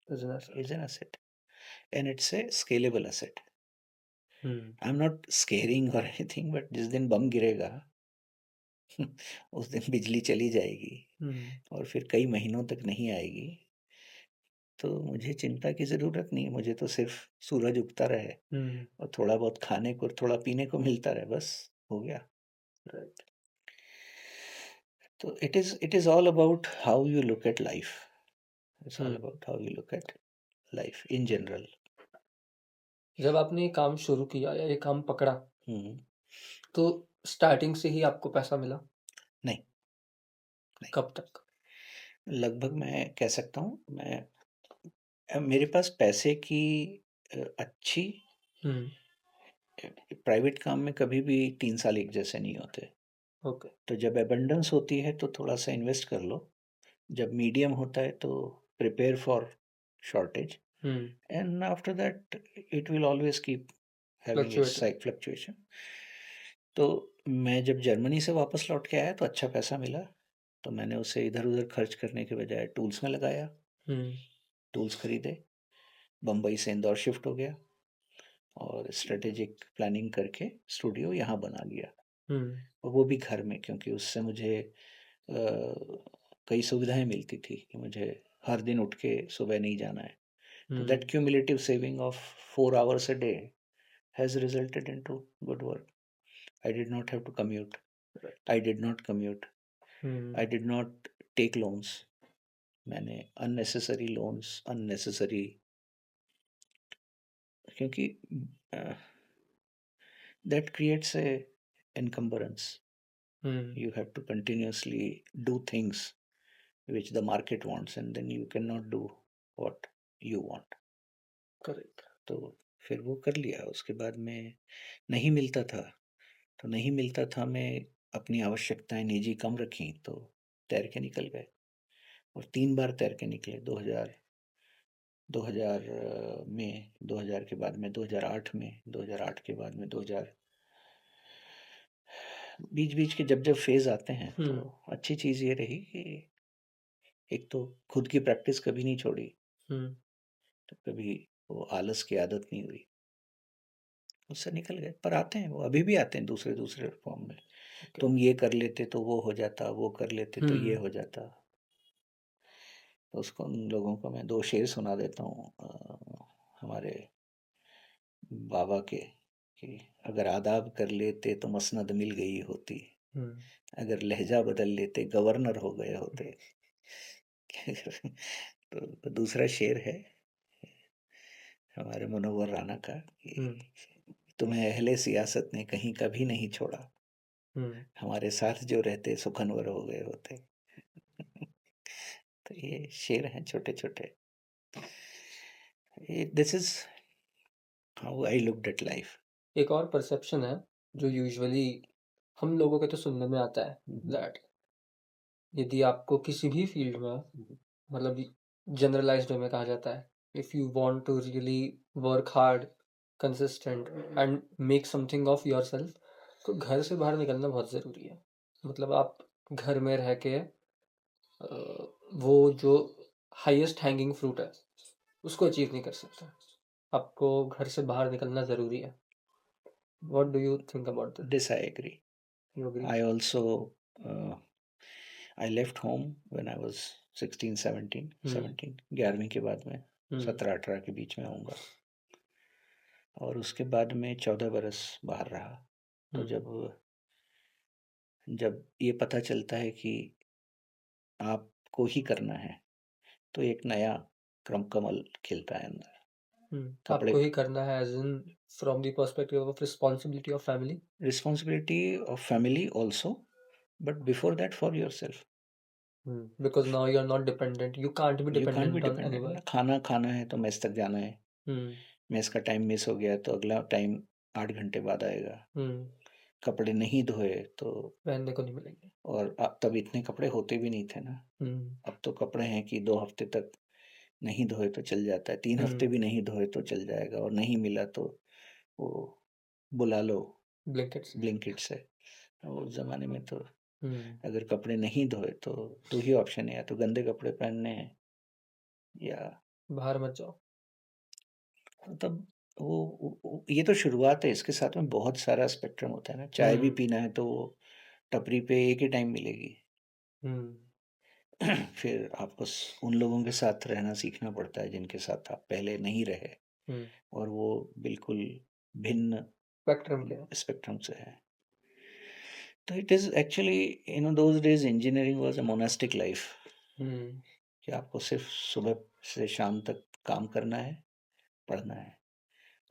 business. is an asset and it's a scalable asset. Hmm. I'm not scaring or anything but जिस दिन बम गिरेगा उस दिन बिजली चली जाएगी हम्म. और फिर कई महीनों तक नहीं आएगी तो मुझे चिंता की ज़रूरत नहीं है मुझे तो सिर्फ सूरज उगता रहे हम्म. और थोड़ा बहुत खाने को थोड़ा पीने को मिलता रहे बस हो गया राइट. तो it is all about how you look at life it's all hmm. about how you look at life in general जब आपने ये काम शुरू किया या ये काम पकड़ा हम्म तो स्टार्टिंग से ही आपको पैसा मिला? नहीं कब तक? लगभग मैं कह सकता हूँ मैं मेरे पास पैसे की अच्छी हम्म. प्राइवेट काम में कभी भी 3 साल एक जैसे नहीं होते ओके. तो जब एबंडेंस होती है तो थोड़ा सा इन्वेस्ट कर लो जब मीडियम होता है तो prepare for shortage hmm. And after that it will always keep having its fluctuating. Fluctuation तो मैं जब जर्मनी से वापस लौट के आया तो अच्छा पैसा मिला तो मैंने उसे इधर उधर खर्च करने के बजाय टूल्स में लगाया हम्म. टूल्स खरीदे बम्बई से इंदौर शिफ्ट हो गया और स्ट्रेटेजिक प्लानिंग करके स्टूडियो यहाँ बना लिया हम्म. और वो भी घर में क्योंकि उससे मुझे कई सुविधाएं मिलती थी कि मुझे हर दिन उठ के सुबह नहीं जाना है तो that cumulative saving of 4 hours a day has resulted into good work I did not have to commute I did not commute I did not take loans. मैंने अननेसेसरी लोन्स, अननेसेसरी, क्योंकि that creates a encumbrance. You have to continuously do things which the market wants, and then you cannot do what you want. Correct. तो फिर वो कर लिया. उसके बाद में नहीं मिलता था, तो नहीं मिलता था, मैं अपनी आवश्यकताएं निजी कम रखी, तो तैर के निकल गए. और 3 बार तैर के निकले. 2000 में, 2000 के बाद में 2008 में, 2008 के बाद में 2000, बीच बीच के जब जब फेज आते हैं, तो अच्छी चीज़ ये रही कि एक तो खुद की प्रैक्टिस कभी नहीं छोड़ी, तो कभी वो आलस की आदत नहीं हुई, उससे निकल गए. पर आते हैं वो, अभी भी आते हैं दूसरे दूसरे फॉर्म में. तुम ये कर लेते तो वो हो जाता, वो कर लेते तो ये हो जाता. तो उसको, उन लोगों को मैं 2 शेर सुना देता हूँ हमारे बाबा के, कि अगर आदाब कर लेते तो मसनद मिल गई होती, अगर लहजा बदल लेते गवर्नर हो गए होते. तो दूसरा शेर है हमारे मुनव्वर राना का, कि तुम्हें अहले सियासत ने कहीं कभी नहीं छोड़ा, हमारे साथ जो रहते सुखनवर हो गए होते. तो ये शेर हैं छोटे छोटे. This is how I looked at life. एक और परसेप्शन है जो यूजुअली हम लोगों के तो सुनने में आता है, दैट यदि आपको किसी भी फील्ड में, मतलब जनरलाइज्ड में कहा जाता है, if you want to really work hard, consistent and make something of yourself, तो घर से बाहर निकलना बहुत ज़रूरी है. मतलब आप घर में रह के वो जो हाईएस्ट हैंगिंग फ्रूट है उसको अचीव नहीं कर सकते. आपको घर से बाहर निकलना ज़रूरी है. What do you think about this? This I agree. You agree? I also I left home when I was 16, 17. 11वीं के बाद में 17-18 के बीच में आऊँगा. और उसके बाद में 14 बरस बाहर रहा. तो जब ये पता चलता है कि आपको ही करना है, तो एक नया कमल खिलता है अंदर. आपको ही करना है as in from the perspective of responsibility of family? Responsibility of family also, but before that for yourself. Because now you are not dependent. You can't be dependent on anyone. खाना है तो मेस तक जाना है. Mess का time miss हो गया तो अगला टाइम 8 घंटे बाद आएगा. कपड़े नहीं धोए तो पहनने को नहीं मिलेंगे. और अब तब इतने कपड़े होते भी नहीं थे ना. अब तो कपड़े हैं कि 2 हफ्ते तक नहीं धोए तो चल जाता है, 3 हफ्ते भी नहीं धोए तो चल जाएगा, और नहीं मिला तो वो बुला लो ब्लिंकिट से. उस जमाने में तो अगर कपड़े नहीं धोए तो 2 ही ऑप्शन है, या तो गंदे कपड़े पहनने हैं या बाहर मत जाओ. तब वो ये तो शुरुआत है. इसके साथ में बहुत सारा स्पेक्ट्रम होता है ना. चाय भी पीना है तो वो टपरी पे एक ही टाइम मिलेगी. फिर आपको उन लोगों के साथ रहना सीखना पड़ता है जिनके साथ आप पहले नहीं रहे, और वो बिल्कुल भिन्न स्पेक्ट्रम से है. तो it is actually those days engineering was a monastic life, कि आपको सिर्फ सुबह से शाम तक काम करना है, पढ़ना है.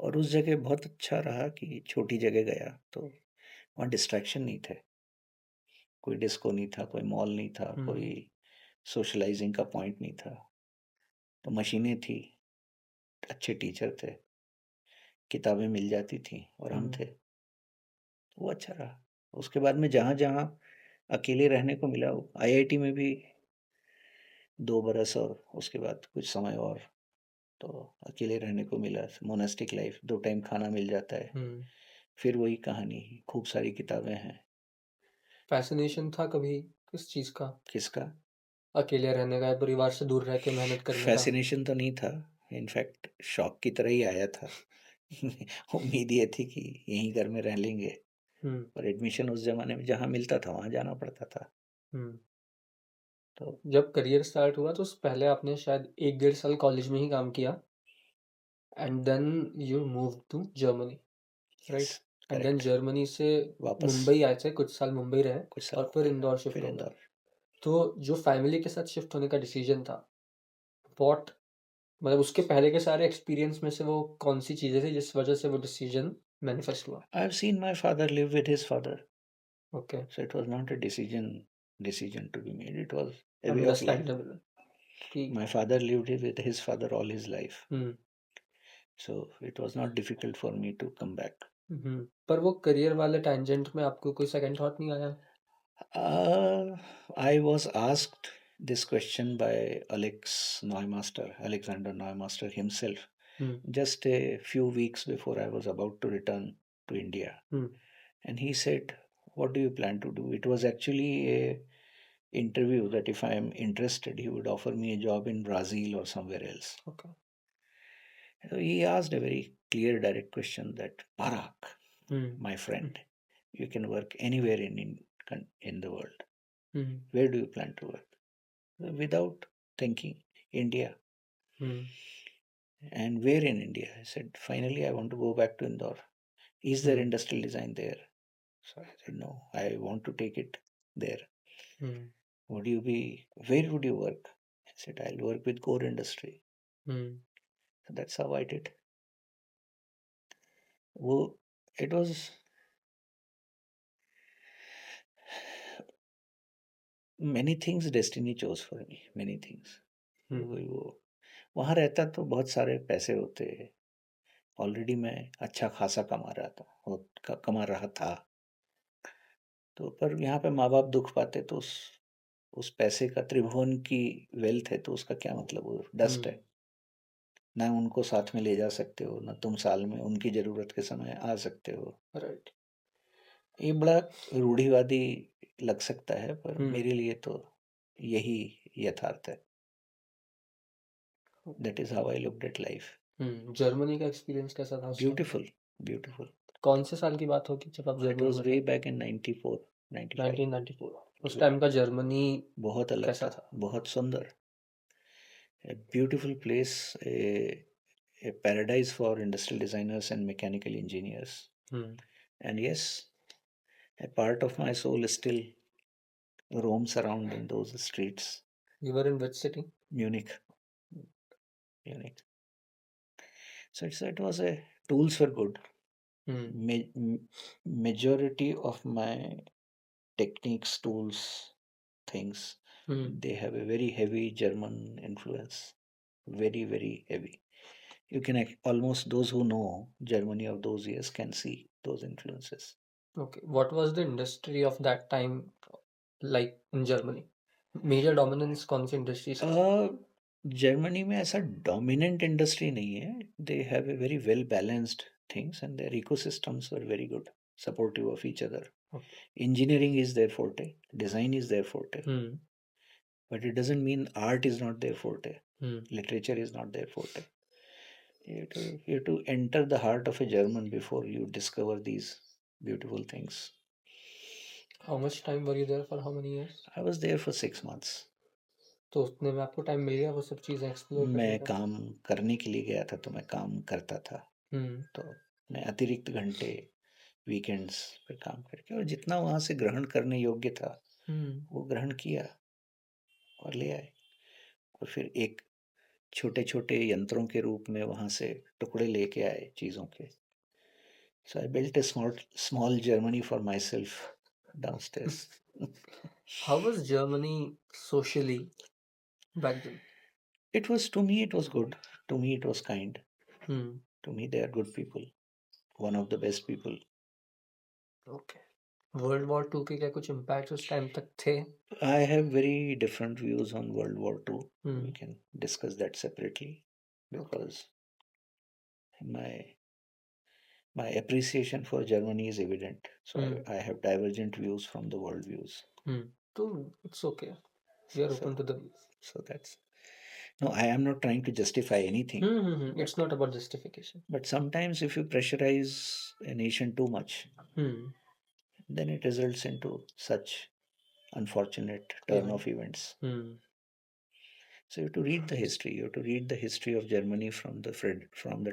और उस जगह बहुत अच्छा रहा कि छोटी जगह गया तो वहाँ डिस्ट्रैक्शन नहीं थे. कोई डिस्को नहीं था, कोई मॉल नहीं था, कोई सोशलाइजिंग का पॉइंट नहीं था. तो मशीनें थी, अच्छे टीचर थे, किताबें मिल जाती थी, और हम थे. वो अच्छा रहा. उसके बाद में जहाँ जहाँ अकेले रहने को मिला, IIT में भी 2 बरस, और उसके बाद कुछ समय और तो अकेले रहने को मिला. मोनास्टिक लाइफ, 2 टाइम खाना मिल जाता है. फिर वही कहानी, खूब सारी किताबें हैं. फैसिनेशन था कभी किस चीज़ का? किसका? अकेले रहने का, परिवार से दूर रह के मेहनत करने का? फैसिनेशन तो नहीं था, इनफैक्ट शौक की तरह ही आया था. उम्मीद ये थी कि यहीं घर में रह लेंगे, पर एडमिशन उस जमाने में जहाँ मिलता था वहाँ जाना पड़ता था. तो जब करियर स्टार्ट हुआ तो पहले आपने शायद 1-1.5 साल कॉलेज में ही काम किया, and then you move to Germany, right? And then Germany से वापस मुंबई आए थे, कुछ साल मुंबई रहे, और फिर इंदौर शिफ्ट हो गए. तो जो फैमिली के साथ शिफ्ट होने का डिसीजन था, व्हाट मतलब उसके पहले के सारे एक्सपीरियंस में से वो कौन सी चीजें थी जिस वजह से वो डिसीजन मैनिफेस्ट हुआ? I've seen my father live with his father, okay, so it was not a decision to be made. It was a way of life. Understandable कि My father lived with his father all his life, hmm so it was not difficult for me to come back. पर वो career वाले tangent में आपको कोई second thought नहीं आया? I was asked this question by Alexander Neumeister himself, just a few weeks before I was about to return to India. And he said, "What do you plan to do?" It was actually a interview that if I am interested, he would offer me a job in Brazil or somewhere else. Okay. So he asked a very clear, direct question that, Parag, my friend, you can work anywhere in the world. Where do you plan to work? Without thinking, India. And where in India? I said, finally, I want to go back to Indore. Is there industrial design there? So I said, no, I want to take it there. Where would you work? I said, I'll work with core industry. So that's how I did. It was many things destiny chose for me, many things. वो वहाँ रहता तो बहुत सारे पैसे होते, already मैं अच्छा खासा कमा रहा था, तो पर यहाँ पे माँ बाप दुख पाते तो उस पैसे का, त्रिभुवन की वेल्थ है तो उसका क्या मतलब, वो डस्ट है ना, उनको साथ में ले जा सकते हो ना, तुम साल में उनकी जरूरत के समय आ सकते हो। राइट, ये बड़ा रूढ़िवादी लग सकता है पर मेरे लिए तो यही यथार्थ है। That is how I looked at life. Germany का एक्सपीरियंस कैसा था? Beautiful, beautiful. कौन से साल की बात होगी जब आप it was way back in 94 1994? उस टाइम का जर्मनी बहुत अलग कैसा था? बहुत सुंदर, a beautiful place, a paradise for industrial designers and mechanical engineers. And yes, a part of my soul still roams around in those streets. You were in which city? Munich. So it was a tools for good. Majority of my techniques, tools, things, they have a very heavy German influence. Very, very heavy. You can almost, those who know Germany of those years can see those influences. Okay. What was the industry of that time like in Germany? Major dominance कौन सी industries का? Germany में ऐसा dominant industry नहीं है, they have a very well balanced things and their ecosystems are very good, supportive of each other. Engineering is their forte, design is their forte, but it doesn't mean art is not their forte, literature is not their forte. You have to enter the heart of a German before you discover these beautiful things. How much time were you there for? How many years? I was there for 6 months. तो उतने में आपको time मिल गया वो सब चीजें explore करने मैं का? काम करने के लिए गया था तो मैं काम करता था, तो मैं अतिरिक्त घंटे वीकेंड्स पे काम करके और जितना वहाँ से ग्रहण करने योग्य था वो ग्रहण किया और ले आए, और फिर एक छोटे छोटे यंत्रों के रूप में वहाँ से टुकड़े लेके आए चीज़ों के. So I built a small Germany for myself downstairs. How was Germany socially back then? It was, to me, it was good. To me, it was kind. To me, they are good people. One of the best people. Okay. World War II के क्या कुछ impacts उस time तक थे? I have very different views on World War II. We can discuss that separately because my appreciation for Germany is evident. So I have divergent views from the world views. So it's okay. We are open to the views. So that's, no, I am not trying to justify anything. It's not about justification. But sometimes if you pressurize a nation too much, then it results into such unfortunate turn of events. So you have to read the history. You have to read the history of Germany from the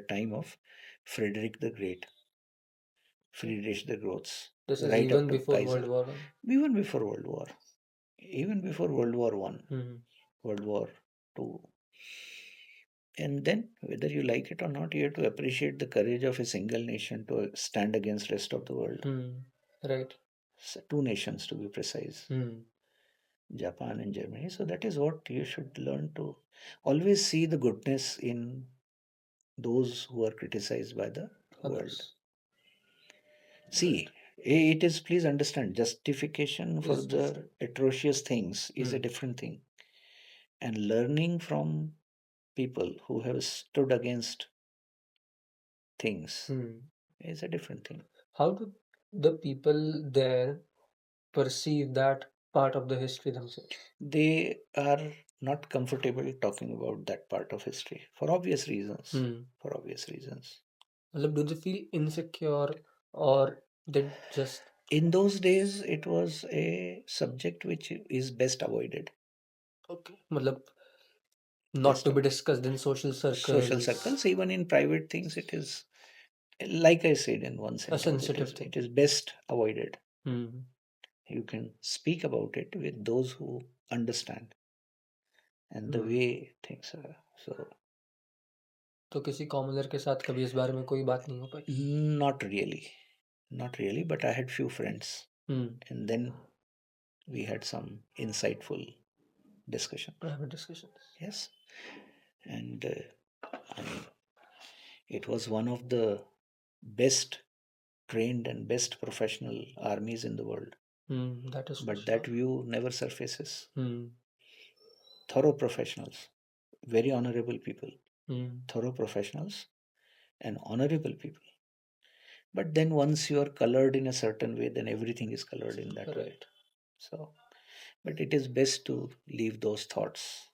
time of Frederick the Great, Friedrich the Groß. This is right even up to before Kaiser. World War I. Even before World War. even before World War One, Hmm. World War Two. And then, whether you like it or not, you have to appreciate the courage of a single nation to stand against rest of the world. Hmm. Right. Two nations to be precise, Hmm. Japan and Germany. So that is what you should learn to always see the goodness in those who are criticized by the world. Others. See, it is, please understand, justification for Is the different. atrocious things is a Hmm. different thing. And learning from people who have stood against things Hmm. is a different thing. How do the people there perceive that part of the history themselves? They are not comfortable talking about that part of history for obvious reasons. Hmm. For obvious reasons. मतलब, do they feel insecure or they just In those days, it was a subject which is best avoided. okay? मतलब, not Best to be avoided. discussed in social Social circles, circles, even in private things, it is, like I said in one a sentence, sensitive thing. it is best avoided. Hmm. You can speak about it with those who understand and the Hmm. way things are. So, तो किसी commoner के साथ कभी इस बारे में कोई बात नहीं हो पाई? not really. Not really, but I had few friends. Hmm. And then we had some insightful discussion. Private discussions. Yes. And I mean, it was one of the best trained and best professional armies in the world. Hmm. That is for But sure. that view never surfaces. Hmm. Thorough professionals, very honorable people, Hmm. thorough professionals, and honorable people. But then once you are colored in a certain way, then everything is colored in that way. Right. So, but it is best to leave those thoughts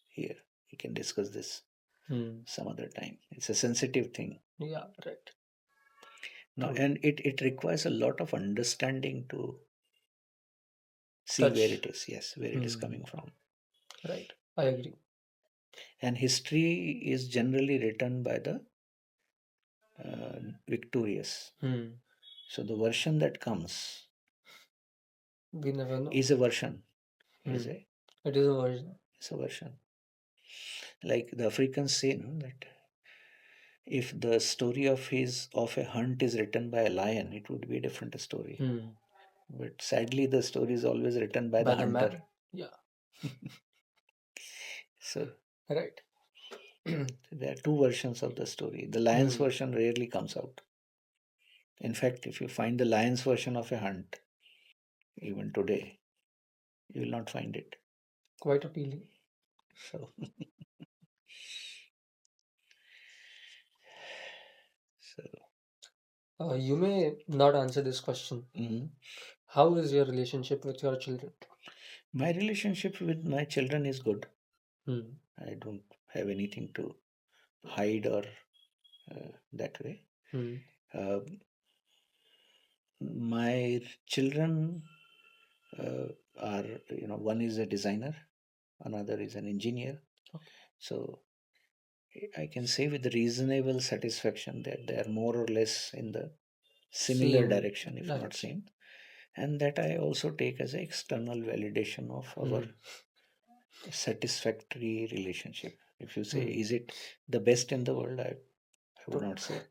here. We can discuss this Hmm. some other time. It's a sensitive thing. Yeah. Right. Now, True. and it requires a lot of understanding to see where Touch. it is. Yes, where it is Hmm. coming from. Right. I agree. And history is generally written by the victorious. Hmm. So the version that comes We never know. is a version. Is Hmm. a It is a version. is a version. Like the Africans say, no, that if the story of a hunt is written by a lion, it would be a different story. Hmm. But sadly, the story is always written by By the the hunter. man. Yeah. So Right. there are two versions of the story. The lion's Hmm. version rarely comes out. In fact, if you find the lion's version of a hunt, even today, you will not find it. Quite appealing. So, so You may not answer this question. mhm. How is your relationship with your children? My relationship with my children is good. Hmm. I don't have anything to hide or that way. Hmm. Uh, my children are, one is a designer, another is an engineer. Okay. So I can say with reasonable satisfaction that they are more or less in the similar Same direction, if not direction. same. And that I also take as an external validation of our Hmm. satisfactory relationship. If you say, Hmm. is it the best in the world? I would True. not say.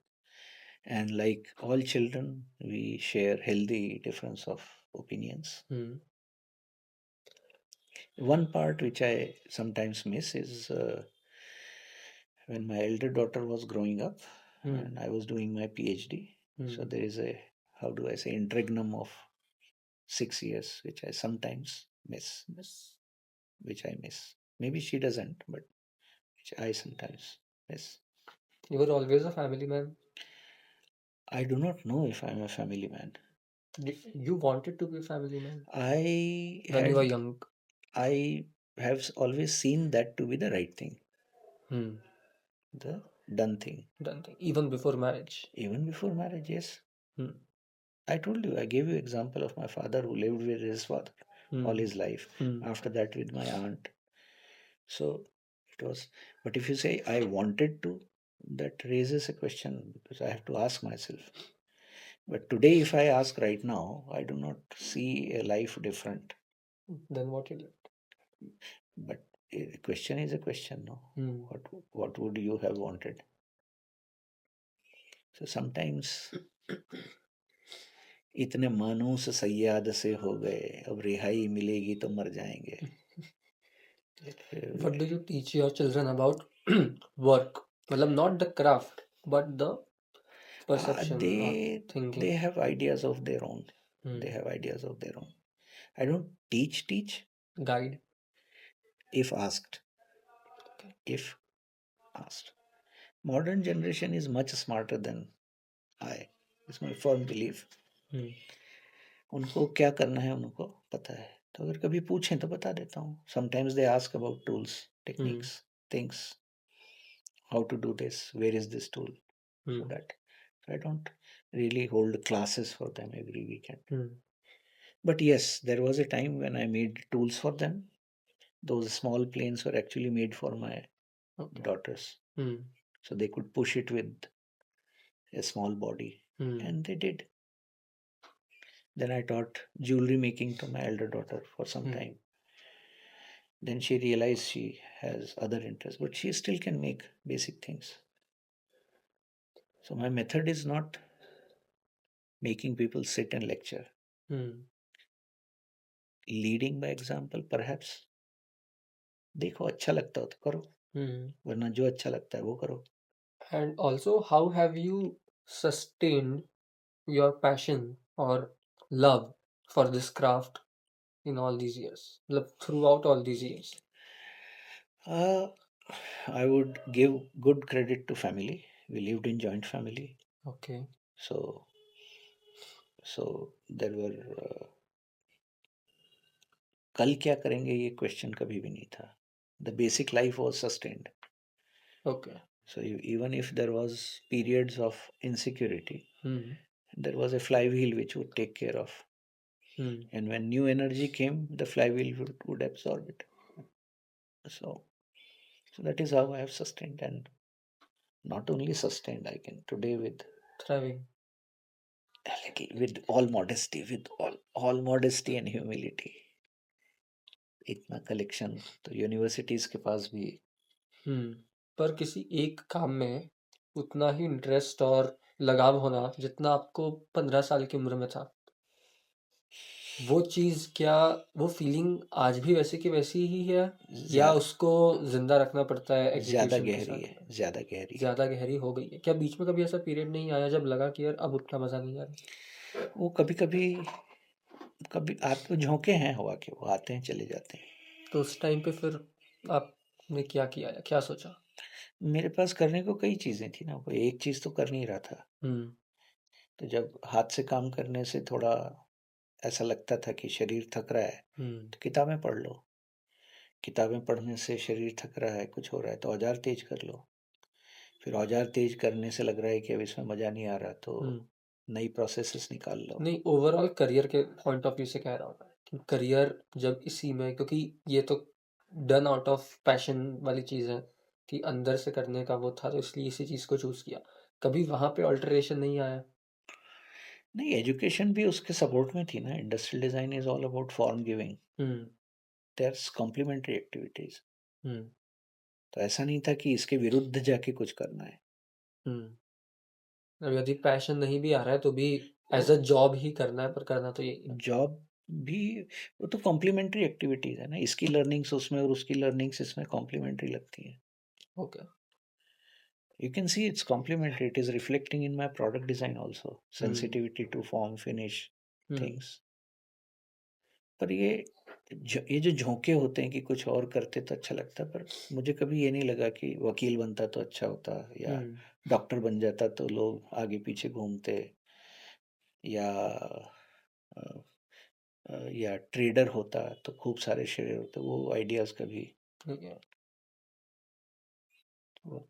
And like all children, we share healthy difference of opinions. Hmm. One part which I sometimes miss is when my elder daughter was growing up Hmm. and I was doing my PhD. So Hmm. there is a, how do I say, interregnum of 6 years, which I sometimes miss, which I miss. Maybe she doesn't, but which I sometimes miss. You were always a family man. I do not know if I'm a family man. You wanted to be a family man I when you were had, young. I have always seen that to be the right thing, Hmm. the done thing. Done thing. Even before marriage. Even before marriage, yes. Hmm. I told you, I gave you example of my father who lived with his father all Hmm. his life. Hmm. After that, with my aunt. So it was. But if you say I wanted to, that raises a question because I have to ask myself. But today, if I ask right now, I do not see a life different. Then what you did? But the question is a question, no? Hmm. What would you have wanted? So sometimes इतने मानूस सयाद से हो गए, अब रिहाई मिलेगी तो मर जाएंगे. What do you teach your children about work? मतलब not the craft, but the perception or thinking. They have ideas of their own. Hmm. They have ideas of their own. I don't teach Guide. if asked. If asked. Modern generation is much smarter than I. It's my firm belief. Hmm. उनको क्या करना है उनको पता है, तो अगर कभी पूछें तो बता देता हूँ. Sometimes they ask about tools, techniques, things, how to do this, where is this tool, Hmm. so that I don't really hold classes for them every weekend. Hmm. But yes, there was a time when I made tools for them. Those small planes were actually made for my Okay. daughters, Hmm. so they could push it with a small body, Hmm. and they did. Then I taught jewelry making to my elder daughter for some Hmm. time. Then she realized she has other interests, but she still can make basic things. So my method is not making people sit and lecture. Hmm. Leading by example, perhaps. देखो अच्छा लगता हो तो करो, Hmm. वरना जो अच्छा लगता है वो करो. And also, how have you sustained your passion or love for this craft in all these years? Like, throughout all these years. I would give good credit to family. We lived in joint family, Okay. so there were कल क्या करेंगे ये question कभी भी नहीं था. The basic life was sustained. Okay. So even if there was periods of insecurity, Hmm. there was a flywheel which would take care of. Hmm. And when new energy came, the flywheel would absorb it. So that is how I have sustained, and not only sustained, I can today Thriving. with all modesty, all modesty and humility. इतना collection तो universities के पास भी. पर किसी एक काम में उतना ही इंटरेस्ट और लगाव होना जितना आपको 15 साल की उम्र में था, वो चीज क्या, वो फीलिंग आज भी वैसे की वैसी ही है या उसको जिंदा रखना पड़ता है ज्यादा एग्जीक्यूशन के गहरी है, साथ? ज्यादा गहरी हो गई है क्या? बीच में कभी ऐसा पीरियड नहीं आया जब लगा कि यार अब उतना मजा नहीं आ रहा? वो कभी आपको झोंके हैं हवा के, वो आते हैं चले जाते हैं. तो उस टाइम पे फिर आपने क्या किया या क्या सोचा? मेरे पास करने को कई चीजें थी ना, कोई एक चीज तो कर नहीं रहा था. तो जब हाथ से काम करने से थोड़ा ऐसा लगता था कि शरीर थक रहा है, तो किताबें पढ़ लो. किताबें पढ़ने से शरीर थक रहा है, कुछ हो रहा है, तो औजार तेज कर लो. फिर औजार तेज करने से लग रहा है कि अब इसमें मजा नहीं आ रहा, तो नई प्रोसेसेस निकाल लो. नहीं, ओवरऑल करियर के पॉइंट ऑफ व्यू से कह रहा हूँ कि करियर जब इसी में, क्योंकि ये तो डन आउट ऑफ पैशन वाली चीज है कि अंदर से करने का वो था, तो इसलिए इसी चीज को चूज किया. कभी वहां पे अल्टरेशन नहीं आया? नहीं, एजुकेशन भी उसके सपोर्ट में थी ना. Industrial design is all about form giving. There's complementary activities. तो ऐसा नहीं था कि इसके विरुद्ध जाके कुछ करना है. यदि पैशन नहीं भी आ रहा है तो भी एज अ जॉब ही करना है, पर करना तो ये जॉब भी वो तो कॉम्प्लीमेंट्री एक्टिविटीज है ना. इसकी लर्निंग्स उसमें और उसकी लर्निंग्स इसमें कॉम्प्लीमेंट्री लगती है. Okay. You can see it's complementary. It is reflecting in my product design also. Sensitivity to form, finish, things. पर ये जो झोंके होते हैं कि कुछ और करते तो अच्छा लगता, पर मुझे कभी ये नहीं लगा कि वकील बनता तो अच्छा होता, या डॉक्टर बन जाता तो लोग आगे पीछे घूमते, या ट्रेडर होता तो खूब सारे शेयर होते. वो आइडियाज कभी वो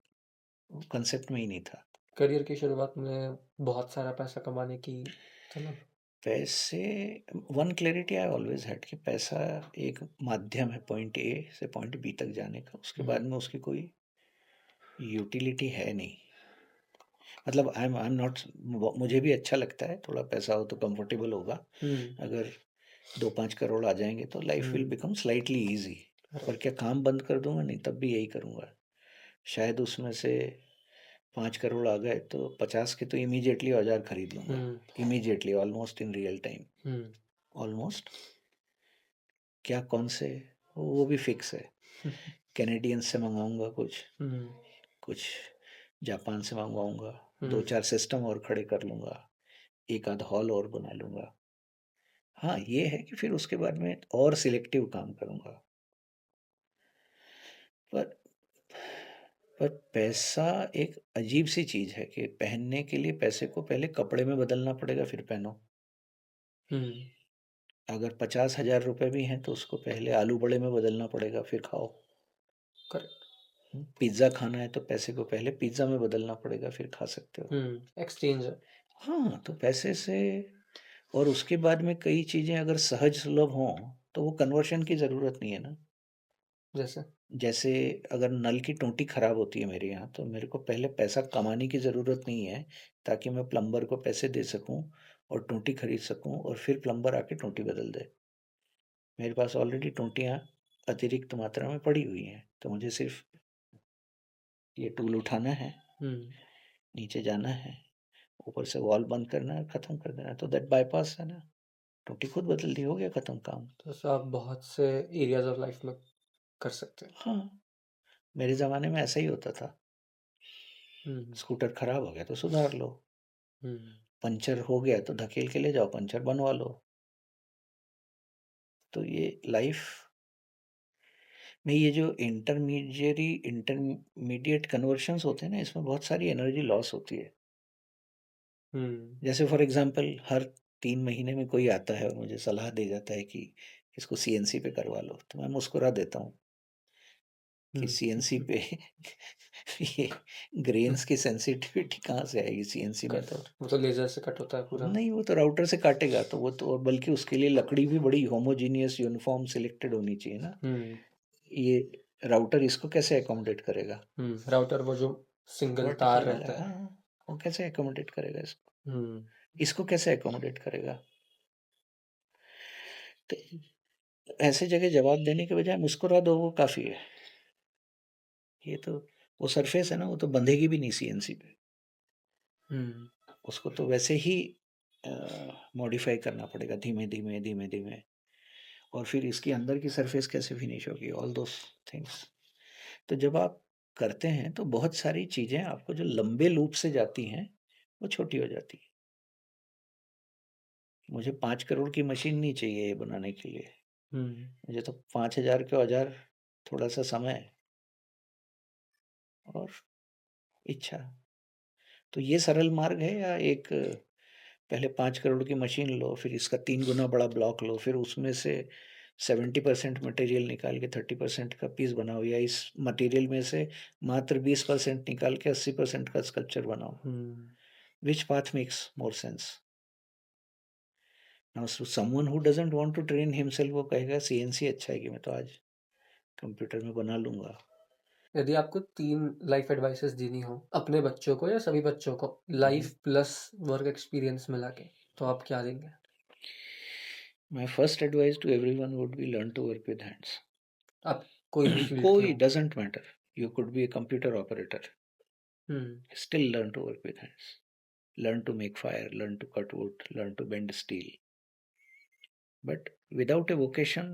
कंसेप्ट में ही नहीं था. करियर की शुरुआत में बहुत सारा पैसा कमाने की तलब? पैसे, one clarity I always had कि पैसा एक माध्यम है पॉइंट ए से पॉइंट बी तक जाने का. उसके बाद में उसकी कोई यूटिलिटी है नहीं. मतलब आई एम नॉट, मुझे भी अच्छा लगता है थोड़ा पैसा हो तो कंफर्टेबल होगा. अगर 2-5 करोड़ आ जाएंगे तो life will become slightly easy. पर क्या काम बंद कर दूंगा? नहीं, तब भी यही करूंगा। शायद उसमें से 5 करोड़ आ गए तो 50 के तो इमीडिएटली औजार खरीद लूंगा, immediately, almost in real time, almost. क्या कौन से, वो भी फिक्स है। कैनेडियन से मंगाऊंगा कुछ जापान से मंगवाऊंगा, 2-4 सिस्टम और खड़े कर लूंगा, एक आध हॉल और बना लूंगा। हाँ, ये है कि फिर उसके बाद में और सिलेक्टिव काम करूंगा। पर पर पैसा एक अजीब सी चीज है कि पहनने के लिए पैसे को पहले कपड़े में बदलना पड़ेगा फिर पहनो। अगर 50,000 रुपए भी हैं तो उसको पहले आलू बड़े में बदलना पड़ेगा फिर खाओ। करेक्ट। पिज्ज़ा खाना है तो पैसे को पहले पिज्ज़ा में बदलना पड़ेगा फिर खा सकते हो। एक्सचेंज है। हाँ, तो पैसे से। और उसके बाद में कई चीज़ें अगर सहज सुलभ हों तो वो कन्वर्शन की ज़रूरत नहीं है ना। जैसे अगर नल की टोंटी खराब होती है मेरे यहाँ तो मेरे को पहले पैसा कमाने की ज़रूरत नहीं है, ताकि मैं प्लम्बर को पैसे दे सकूँ और टोंटी खरीद सकूँ और फिर प्लम्बर आके टोंटी बदल दे। मेरे पास ऑलरेडी टोंटियाँ अतिरिक्त मात्रा में पड़ी हुई हैं, तो मुझे सिर्फ ये टूल उठाना है, नीचे जाना है, ऊपर से वॉल बंद करना है, ख़त्म कर देना है। तो दैट बाईपास है ना, टोंटी खुद बदल दी, हो गया ख़त्म काम। तो ऐसा आप बहुत से एरियाज ऑफ लाइफ में कर सकते हैं। हाँ, मेरे ज़माने में ऐसा ही होता था। स्कूटर खराब हो गया तो सुधार लो, पंचर हो गया तो धकेल के ले जाओ, पंचर बनवा लो। तो ये लाइफ में ये जो इंटरमीडिएट कन्वर्शंस होते हैं ना, इसमें बहुत सारी एनर्जी लॉस होती है। जैसे फॉर एग्जांपल हर 3 महीने में कोई आता है और मुझे सलाह दे जाता है कि इसको सीएनसी पे करवा लो, तो मैं मुस्कुरा देता हूँ कि सीएनसी पे ये ग्रेन्स की सेंसिटिविटी कहाँ से आएगी सीएनसी में? तो वो तो लेजर से कट होता है पूरा। नहीं, वो तो राउटर से काटेगा, तो वो तो, और बल्कि उसके लिए लकड़ी भी बड़ी होमोजीनियस यूनिफॉर्म सिलेक्टेड होनी चाहिए ना। ये राउटर इसको कैसे अकोमोडेट करेगा? राउटर वो जो सिंगल तार रहता है, हाँ, वो कैसे अकोमोडेट करेगा इसको? इसको कैसे अकोमोडेट करेगा? तो ऐसे जगह जवाब देने के बजाय मुस्कुरा दो, वो काफ़ी है। ये तो वो सरफेस है ना, वो तो बंधेगी भी नहीं सीएनसी पे। उसको तो वैसे ही मॉडिफाई करना पड़ेगा धीमे धीमे धीमे धीमे। और फिर इसके अंदर की सरफेस कैसे फिनिश होगी, ऑल दोस थिंग्स। तो जब आप करते हैं तो बहुत सारी चीज़ें आपको जो लंबे लूप से जाती हैं वो छोटी हो जाती है। मुझे 5 करोड़ की मशीन नहीं चाहिए ये बनाने के लिए, मुझे तो 5,000 के औजार, थोड़ा सा समय और इच्छा। तो ये सरल मार्ग है, या एक पहले 5 करोड़ की मशीन लो, फिर इसका 3 गुना बड़ा ब्लॉक लो, फिर उसमें से 70% मटेरियल निकाल के 30% का पीस बनाओ, या इस मटेरियल में से मात्र 20% निकाल के 80% का स्कल्पचर बनाओ? Which path makes more sense? Now someone who doesn't want to train himself वो कहेगा सीएनसी अच्छा है कि मैं तो आज कंप्यूटर में बना लूंगा। यदि आपको 3 लाइफ एडवाइसेस देनी हो अपने बच्चों को या सभी बच्चों को, लाइफ प्लस वर्क एक्सपीरियंस मिला के, तो आप क्या देंगे? My first advice to everyone would be learn to work with hands. आप कोई भी फील्ड कोई doesn't matter. You could be a computer operator. Still learn to work with hands. Learn to make fire, learn to cut wood, learn to bend steel. But without a vocation,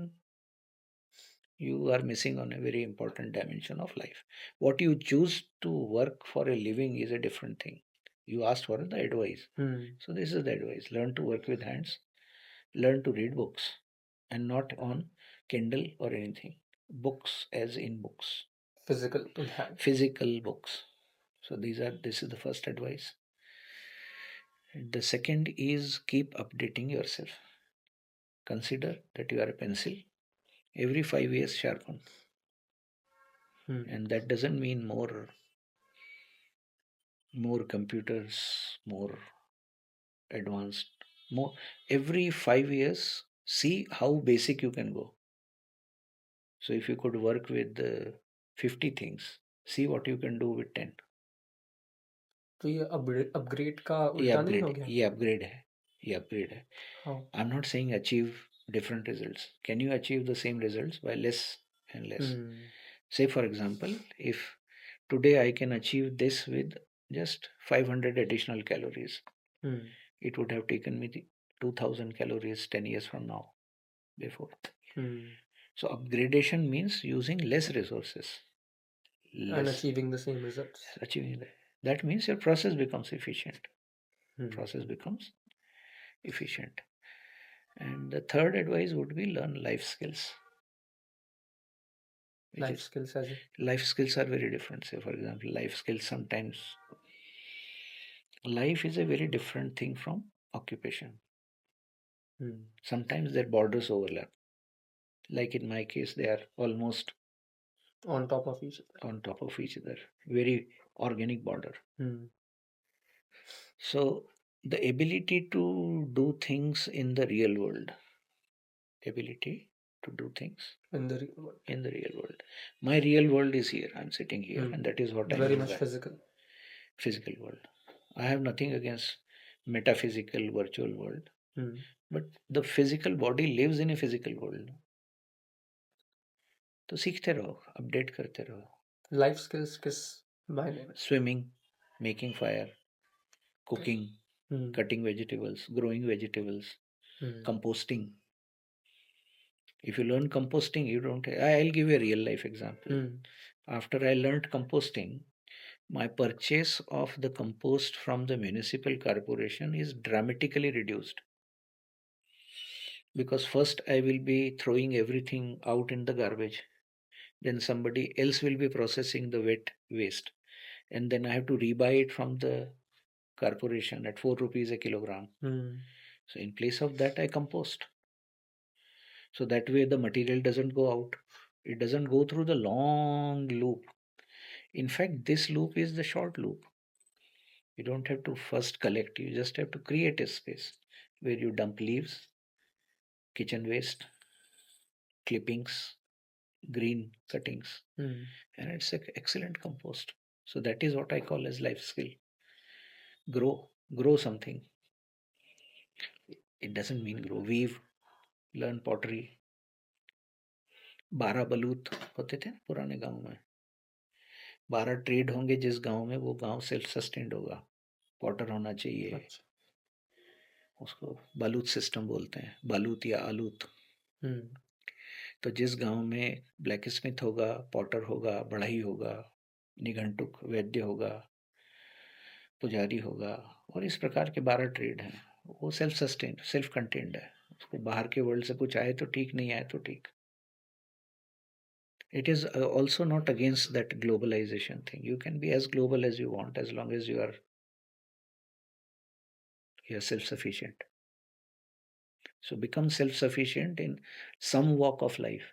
you are missing on a very important dimension of life. What you choose to work for a living is a different thing. You asked for the advice. So this is the advice. Learn to work with hands. Learn to read books, and not on Kindle or anything. Books as in books. Physical in hand. Physical books. So this is the first advice. The second is keep updating yourself. Consider that you are a pencil. Every 5 years sharpen. And that doesn't mean more computers, more advanced, more. Every 5 years, see how basic you can go. So if you could work with 50 things, see what you can do with 10. तो ये upgrade का उल्टा नहीं हो गया? ये upgrade है. I'm not saying achieve different results. Can you achieve the same results by less and less? Hmm. Say, for example, if today I can achieve this with just 500 additional calories, Hmm. it would have taken me 2000 calories 10 years from now, before. Hmm. So, upgradation means using less resources. And achieving the same results. Achieving that. That means your process becomes efficient. Hmm. Process becomes efficient. And the third advice would be learn life skills. Life skills as in? Life skills are very different. Say, for example, life skills sometimes. Life is a very different thing from occupation. Hmm. Sometimes their borders overlap. Like in my case, they are almost On top of each other. on top of each other. Very organic border. Hmm. So the ability to do things in the real world. Ability to do things In the real world. in the real world. My real world is here. I'm sitting here, Hmm. and that is what I Very mean much by physical. physical world. I have nothing against metaphysical virtual world, Hmm. but the physical body lives in a physical world. तो सीखते रहो, update करते रहो. Life skills किस मायने में? Swimming, making fire, cooking, cutting vegetables, growing vegetables, composting. If you learn composting, you don't. I'll give you a real life example. After I learned composting, my purchase of the compost from the municipal corporation is dramatically reduced. Because first I will be throwing everything out in the garbage. Then somebody else will be processing the wet waste. And then I have to rebuy it from the corporation at 4 rupees a kilogram. So in place of that, I compost. So that way the material doesn't go out. It doesn't go through the long loop. In fact, this loop is the short loop. You don't have to first collect, you just have to create a space where you dump leaves, kitchen waste, clippings, green cuttings, and it's an excellent compost. So that is what I call as life skill. Grow something. It doesn't mean grow. Weave, learn pottery. 12 बलूत होते थे पुराने गांव में. 12 trade होंगे जिस गांव में, वो गांव सेल्फ सस्टेन्ड होगा. पॉटर होना चाहिए. अच्छा. उसको बालूत सिस्टम बोलते हैं, बालूत या आलूत. तो जिस गांव में ब्लैक स्मिथ होगा, पॉटर होगा, बढ़ई होगा, निघंटुक वैद्य होगा, पुजारी होगा, और इस प्रकार के 12 ट्रेड हैं, वो सेल्फ सस्टेन्ड, सेल्फ कंटेन्ड है. उसको बाहर के वर्ल्ड से कुछ आए तो ठीक, नहीं आए तो ठीक. It is also not against that globalization thing. You can be as global as you want as long as you are self-sufficient. So become self-sufficient in some walk of life.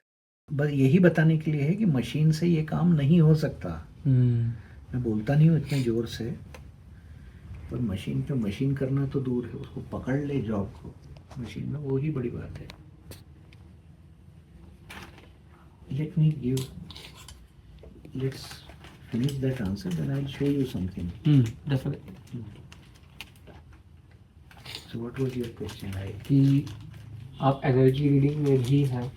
बस यही बताने के लिए है कि मशीन से ये काम नहीं हो सकता. मैं बोलता नहीं हूँ इतने जोर से, पर मशीन पे मशीन करना तो दूर है, उसको पकड़ ले जॉब को मशीन में, वो ही बड़ी बात है. Let's finish that answer, then I'll show you something. Definitely. So what was your question? कि आप एनर्जी रीडिंग में भी हैं,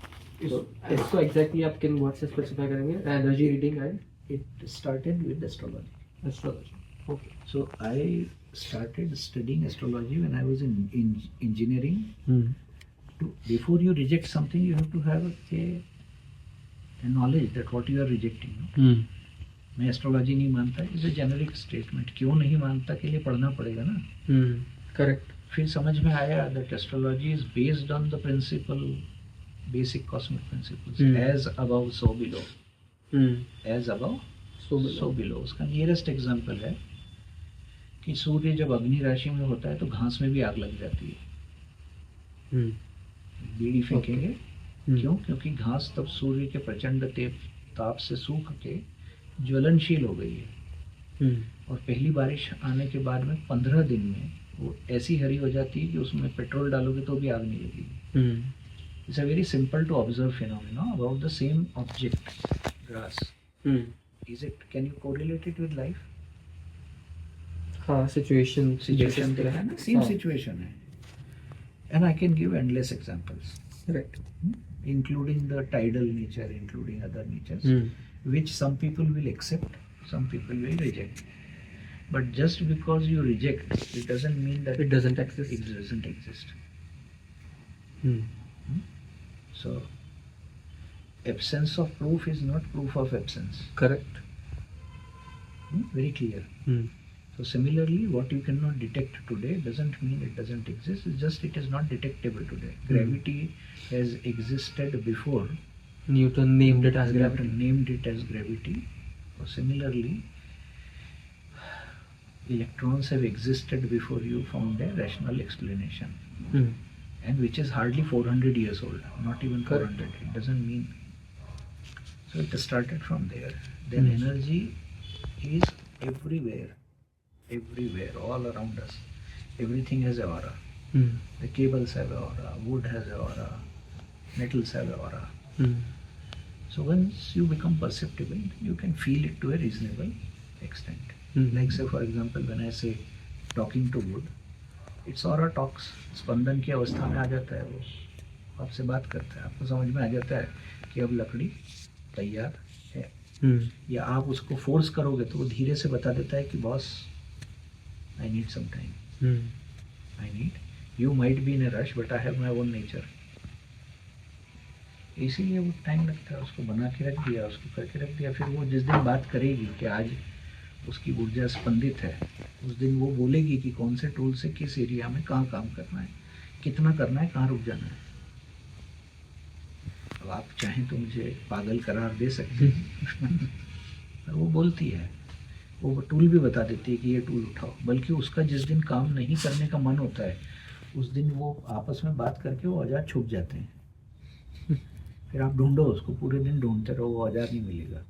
तो इसको एग्जैक्टली आप किन वर्ड से स्पेसिफाई करेंगे? एनर्जी रीडिंग है. It started with astrology. Okay. So I started studying astrology when I was in engineering. Before you reject something, you have to have a knowledge that what you are rejecting. मैं astrology नहीं मानता, is a generic statement. क्यों नहीं मानता के लिए पढ़ना पड़ेगा ना. करेक्ट. फिर समझ में आया that astrology is based on the principle, basic cosmic principles, as above so below. As above so below. उसका नियरेस्ट एग्जांपल है कि सूर्य जब अग्नि राशि में होता है तो घास में भी आग लग जाती है. बीड़ी फेंकेंगे, क्यों? क्योंकि घास तब सूर्य के प्रचंड ताप से सूख के ज्वलनशील हो गई है. और पहली बारिश आने के बाद में 15 दिन में वो ऐसी हरी हो जाती है कि उसमें पेट्रोल डालोगे तो भी आग नहीं लगेगी. It's a very simple to observe phenomena about the same object, grass. Is it, can you correlate it with life? हाँ, सिचुएशन तो है ना, सेम सिचुएशन है. And I can give endless examples. Right. including the tidal nature, including other natures, which some people will accept, some people will reject. But just because you reject, it doesn't mean that It doesn't exist. it doesn't exist. So, absence of proof is not proof of absence. Correct. Very clear. So similarly, what you cannot detect today doesn't mean it doesn't exist. It's just it is not detectable today. Gravity has existed before. Newton named it as gravity. Newton named it as gravity. So similarly, electrons have existed before you found a rational explanation, and which is hardly 400 years old, not even 400. It doesn't mean. So it started from there. Then energy is everywhere, all around us. Everything has an aura. The cables have an aura, wood has an aura, metals have an aura. So once you become perceptible, you can feel it to a reasonable extent. Like say for example, when I say talking to wood, its aura talks. स्पंदन की अवस्था में आ जाता है, वो आपसे बात करता है, आपको समझ में आ जाता है कि अब लकड़ी तैयार है. या आप उसको फोर्स करोगे तो वो धीरे से बता देता है कि boss I need some time, I need, you might be in a rush but I have my own nature. इसीलिए वो टाइम लगता है. उसको बना के रख दिया, उसको करके रख दिया. फिर वो जिस दिन बात करेगी कि आज उसकी ऊर्जा स्पंदित है, उस दिन वो बोलेगी कि कौन से टूल से किस एरिया में कहाँ काम करना है, कितना करना है, कहाँ रुक जाना है. अब आप चाहें तो मुझे पागल करार दे सकते हैं पर वो बोलती है, वो टूल भी बता देती है कि ये टूल उठाओ. बल्कि उसका जिस दिन काम नहीं करने का मन होता है, उस दिन वो आपस में बात करके वो औजार छुप जाते हैं. फिर आप ढूंढो उसको, पूरे दिन ढूंढते रहो, वो औजार नहीं मिलेगा.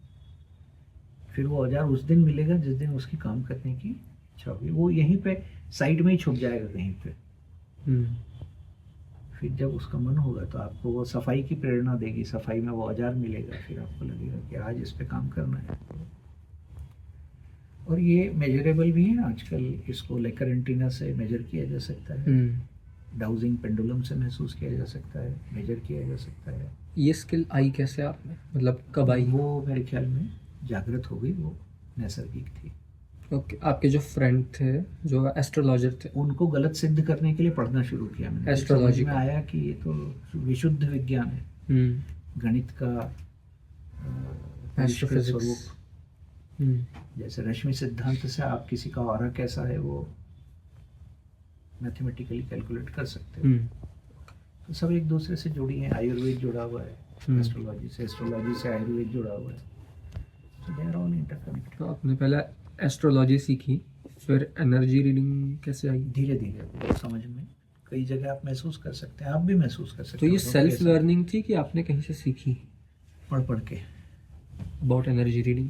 फिर वो औजार उस दिन मिलेगा जिस दिन उसकी काम करने की इच्छा होगी. वो यहीं पे साइड में ही छुप जाएगा कहीं पे. फिर जब उसका मन होगा तो आपको वो सफाई की प्रेरणा देगी, सफाई में वो औजार मिलेगा. फिर आपको लगेगा कि आज इस पे काम करना है. और ये मेजरेबल भी है आजकल. इसको लेकर एंटीना से मेजर किया जा सकता है, डाउजिंग पेंडुलम से महसूस किया जा सकता है, मेजर किया जा सकता है. ये स्किल आई कैसे आप में, मतलब कब आई? वो मेरे ख्याल में जागृत हो गई, वो नैसर्गिक थी. ओके. आपके जो फ्रेंड थे जो एस्ट्रोलॉजर थे, उनको गलत सिद्ध करने के लिए पढ़ना शुरू किया मैंने. एस्ट्रोलॉजी में आया कि ये तो विशुद्ध विज्ञान है, गणित का स्वरूप. जैसे रश्मि सिद्धांत से आप किसी का ऑरा कैसा है वो मैथमेटिकली कैलकुलेट कर सकते हो. तो सब एक दूसरे से जुड़ी हैं. आयुर्वेद जुड़ा हुआ है एस्ट्रोलॉजी से, एस्ट्रोलॉजी से आयुर्वेद जुड़ा हुआ है. सो दे आर ऑल इंटरकनेक्टेड. तो आपने पहले एस्ट्रोलॉजी सीखी, फिर एनर्जी रीडिंग कैसे आई? धीरे धीरे समझ में. कई जगह आप महसूस कर सकते हैं, आप भी महसूस कर सकते तो ये सेल्फ लर्निंग थी कि आपने कहीं से सीखी? पढ़ के. अबाउट एनर्जी रीडिंग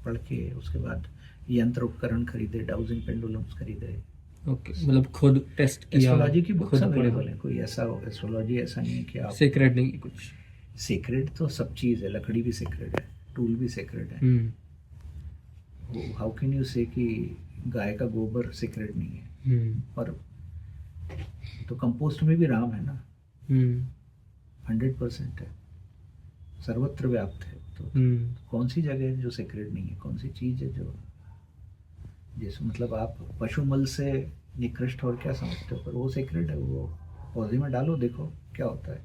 पढ़ के. उसके बाद यंत्र उपकरण खरीदे, डाउजिंग पेंडुलम्स खरीदे. ओके. मतलब खुद टेस्ट किया. एस्ट्रोलॉजी की बुक्स अवेलेबल है. कोई ऐसा एस्ट्रोलॉजी ऐसा नहीं है कि आप सीक्रेट नहीं कुछ. सीक्रेट तो सब चीज़ है. लकड़ी भी सीक्रेट है, टूल भी सीक्रेट है. हाउ कैन यू से कि गाय का गोबर सीक्रेट नहीं है? और तो कंपोस्ट में भी राम है ना. 100% है, सर्वत्र व्याप्त है. तो कौन सी जगह है जो सीक्रेट नहीं है? कौन सी चीज़ है जो, जैसे मतलब आप पशुमल से निकृष्ट और क्या समझते हो, पर वो सीक्रेट है. वो पौधे में डालो, देखो क्या होता है.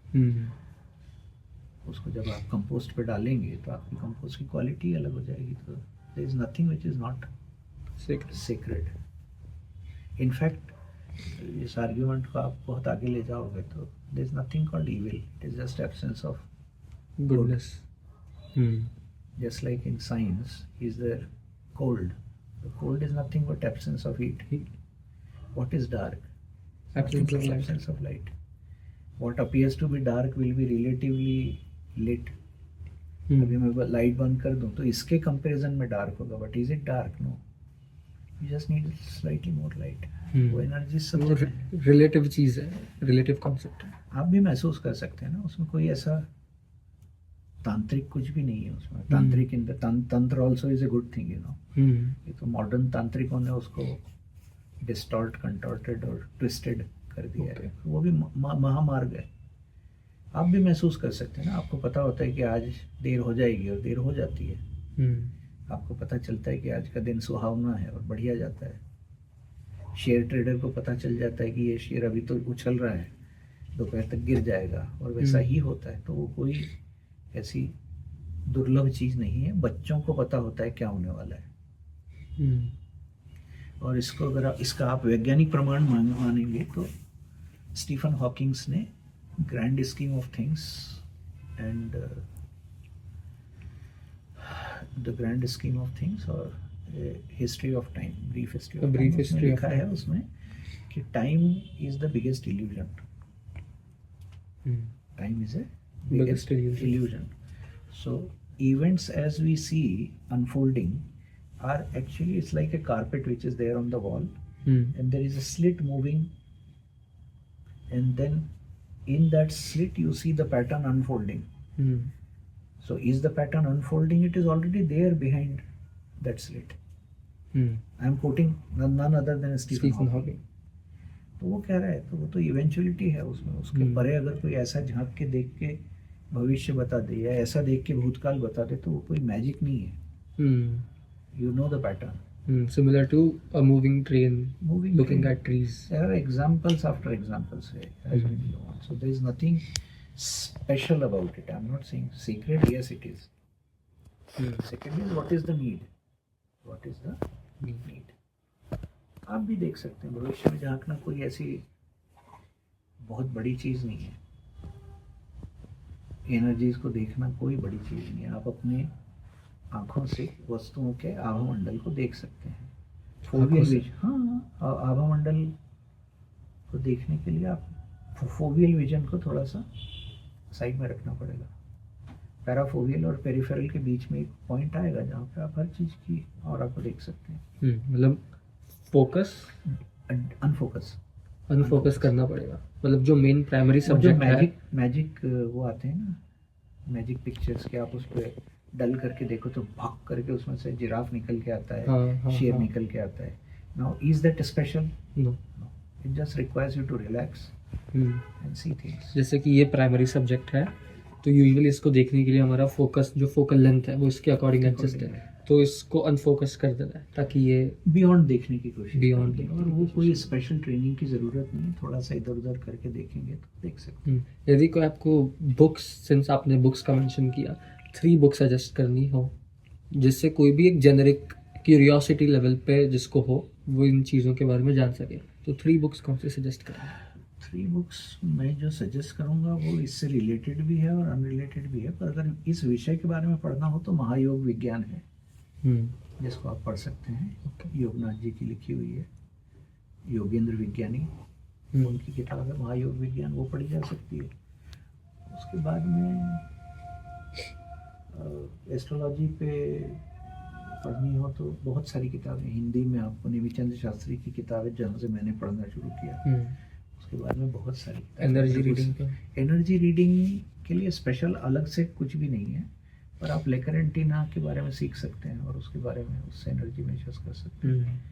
उसको जब आप कंपोस्ट पे डालेंगे तो आपकी कंपोस्ट की क्वालिटी अलग हो जाएगी. तो there is nothing which is not secret. In fact इस आर्ग्यूमेंट को आप बहुत आगे ले जाओगे तो there is nothing called evil, it is just absence of goodness. Just like in science, is there cold? The cold is nothing but absence of heat. What is dark? Absence of light. Absence of light. What appears to be dark will be relatively lit. अभी मैं light बंद कर दूं तो इसके comparison में dark होगा, but is it dark? No. You just need slightly more light. वो एनर्जी सब रिलेटिव चीज है, रिलेटिव कॉन्सेप्ट है. आप भी महसूस कर सकते हैं ना. उसमें कोई ऐसा तांत्रिक कुछ भी नहीं है उसमें. तांत्रिक इन द तंत्र also is a good thing, you know. ये तो मॉडर्न तांत्रिकों ने उसको डिस्टॉर्ट, कंटॉर्टेड और ट्विस्टेड कर दिया है. वो भी महामार्ग है. आप भी महसूस कर सकते हैं ना, आपको पता होता है कि आज देर हो जाएगी और देर हो जाती है। आपको पता चलता है कि आज का दिन सुहावना है और बढ़िया जाता है। शेयर ट्रेडर को पता चल जाता है कि ये शेयर अभी तो उछल रहा है, दोपहर तक गिर जाएगा, और वैसा ही होता है। तो वो कोई ऐसी दुर्लभ चीज़ नहीं है। बच्चों को पता होता है क्या होने वाला है। और इसको अगर इसका आप वैज्ञानिक प्रमाण मानेंगे तो स्टीफन हॉकिंग्स ने grand scheme of things and the grand scheme of things और history of time, brief history of time, उसमें लिखा है उसमें कि time is the biggest illusion. Time is a biggest illusion. So events as we see unfolding are actually, it's like a carpet which is there on the wall, and there is a slit moving, and then in that slit you see the pattern unfolding. So is the pattern unfolding? It is already there behind that slit. I am quoting none other than Stephen Hawking. तो वो कह रहा है, तो वो तो eventuality है उसमें। उसके परे अगर कोई ऐसा झांक के देख के भविष्य बता दे या ऐसा देख के भूतकाल बता दे तो वो कोई मैजिक नहीं है। You know the pattern. Similar to a moving train, looking at trees. There are examples after examples as we go on. So there is nothing special about it. I'm not saying secret. Yes, it is. Second is, what is the need? What is the need? आप भी देख सकते हैं, भविष्य में झांकना कोई ऐसी बहुत बड़ी चीज़ नहीं है। एनर्जीज को देखना कोई बड़ी चीज़ नहीं है। आप अपने आँखों से वस्तुओं के आभामंडल को देख सकते हैं। फोवियल विजन, हाँ, आभामंडल को देखने के लिए आप फोवियल विजन को थोड़ा सा साइड में रखना पड़ेगा। पैराफोवियल और पेरिफेरल के बीच में एक पॉइंट आएगा जहाँ पे आप हर चीज़ की और आपको देख सकते हैं। मतलब फोकस अनफोकस करना पड़ेगा। मतलब जो मेन प्राइमरी सब्जेक्ट है, मैजिक वो आते हैं ना, मैजिक पिक्चर्स के, आप उस पर डल करके देखो तो भाग करके उसमें से जिराफ निकल के आता है, शेर निकल के आता है। Now is that special? No, it just requires you to relax and see things. जैसे कि ये प्राइमरी सब्जेक्ट है तो यूजुअली इसको देखने के लिए हमारा फोकस, जो फोकल लेंथ है वो इसके अकॉर्डिंग एडजस्ट है, तो इसको अनफोकस कर देना है ताकि ये बियॉन्ड देखने की कोशिश बियॉन्ड। और वो कोई स्पेशल ट्रेनिंग की ज़रूरत नहीं, थोड़ा सा इधर उधर करके देखेंगे तो देख सकते हैं। यदि कोई आपको बुक्स, सिंस आपने बुक्स का मेंशन किया, 3 बुक सजेस्ट करनी हो जिससे कोई भी एक जेनरिक क्यूरियोसिटी लेवल पे जिसको हो वो इन चीज़ों के बारे में जान सके, तो 3 बुक्स कौन से सजेस्ट करें? 3 बुक्स मैं जो सजेस्ट करूँगा वो इससे रिलेटेड भी है और अनरिलेटेड भी है, पर अगर इस विषय के बारे में पढ़ना हो तो महायोग विज्ञान है, जिसको आप पढ़ सकते हैं। योगनाथ जी की लिखी हुई है, योगेंद्र विज्ञानी, उनकी किताब है महायोग विज्ञान, वो पढ़ी जा सकती है। उसके बाद में एस्ट्रोलॉजी पे पढ़नी हो तो बहुत सारी किताबें हिंदी में, आपको नेमीचंद शास्त्री की किताब है जहाँ से मैंने पढ़ना शुरू किया। उसके बाद में बहुत सारी एनर्जी रीडिंग के लिए स्पेशल अलग से कुछ भी नहीं है, पर आप लेकरेंटिना के बारे में सीख सकते हैं और उसके बारे में उससे एनर्जी महसूस कर सकते हैं।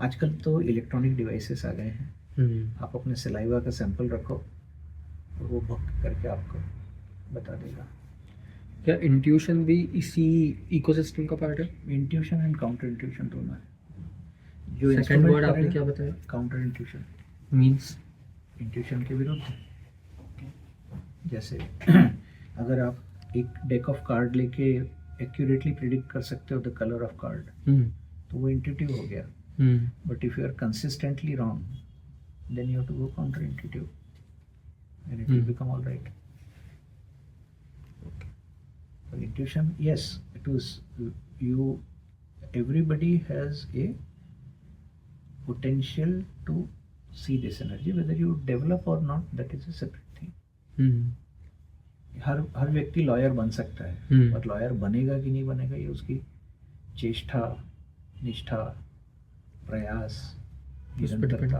आजकल तो इलेक्ट्रॉनिक डिवाइसेस आ गए हैं, आप अपने सलाइवा का सैंपल रखो और वो भक्त करके आपको बता देगा। क्या इंट्यूशन भी इसी इकोसिस्टम का पार्ट है? इंट्यूशन एंड काउंटर इंट्यूशन दोनों है। जो सेकंड वर्ड आपने क्या बताया? काउंटर इंट्यूशन मींस इंट्यूशन के विरुद्ध। जैसे अगर आप एक डेक ऑफ कार्ड लेके एक्यूरेटली प्रिडिक्ट कर सकते हो द कलर ऑफ कार्ड, तो वो इंट्यूटिव हो गया। But if you are consistently wrong then you have to go counter intuitive and it will become all right. Intuition, yes, it was everybody has a potential to see this energy, whether you develop or not, that is a separate thing. हर व्यक्ति lawyer बन सकता है, और lawyer बनेगा कि नहीं बनेगा ये उसकी चेष्टा, निष्ठा, प्रयास, निरंतरता,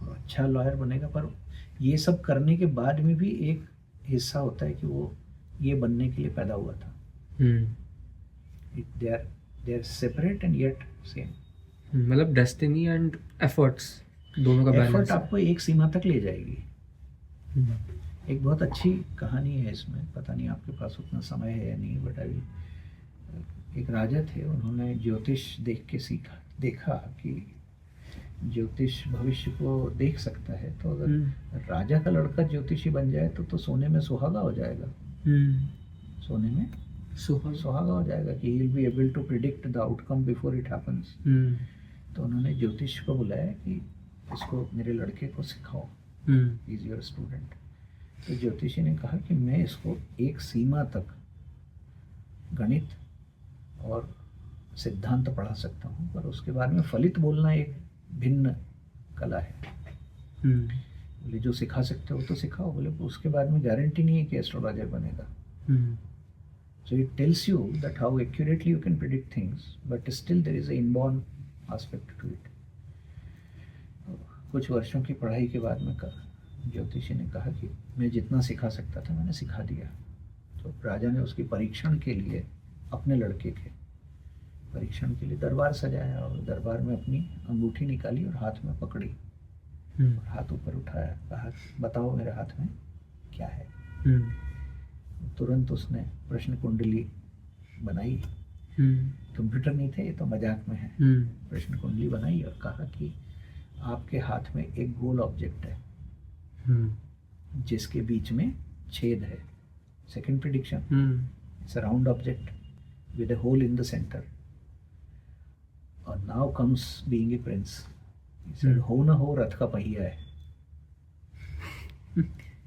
और अच्छा लॉयर बनेगा। पर ये सब करने के बाद में भी एक हिस्सा होता है कि वो ये बनने के लिए पैदा हुआ था। they are separate and yet same। मतलब डेस्टिनी एंड एफर्ट्स दोनों का बैलेंस। एफर्ट आपको एक सीमा तक ले जाएगी, एक बहुत अच्छी कहानी है इसमें, पता नहीं आपके पास उतना समय है या नहीं, बट अभी एक राजा थे, उन्होंने ज्योतिष देख के देखा कि ज्योतिष भविष्य को देख सकता है, तो अगर राजा का लड़का ज्योतिषी बन जाए तो सोने में सुहागा हो जाएगा। सोने में सुहागा हो जाएगा कि he will be able to predict the outcome before it happens. तो उन्होंने ज्योतिष को बुलाया कि इसको, मेरे लड़के को सिखाओ, इज योर स्टूडेंट। तो ज्योतिषी ने कहा कि मैं इसको एक सीमा तक गणित और सिद्धांत पढ़ा सकता हूँ, पर उसके बाद में फलित बोलना एक भिन्न कला है। बोले जो सिखा सकते हो तो सिखाओ, बोले उसके बाद में गारंटी नहीं है कि एस्ट्रोलॉजर बनेगा। So it tells you that how accurately you can predict things, but still there is an inborn aspect to it. कुछ वर्षों की पढ़ाई के बाद में ज्योतिषी ने कहा कि मैं जितना सिखा सकता था मैंने सिखा दिया। तो राजा ने उसकी परीक्षण के लिए अपने लड़के के परीक्षण के लिए दरबार सजाया, और दरबार में अपनी अंगूठी निकाली और हाथ में पकड़ी और हाथ ऊपर उठाया, कहा बताओ मेरे हाथ में क्या है। तुरंत उसने प्रश्न कुंडली बनाई। कंप्यूटर नहीं थे, ये तो मजाक में है। प्रश्न कुंडली बनाई और कहा कि आपके हाथ में एक गोल ऑब्जेक्ट है जिसके बीच में छेद है। Second prediction, it's a round object with a hole in the centre. और now comes being a prince, he said हो ना हो रथ का पहिया है।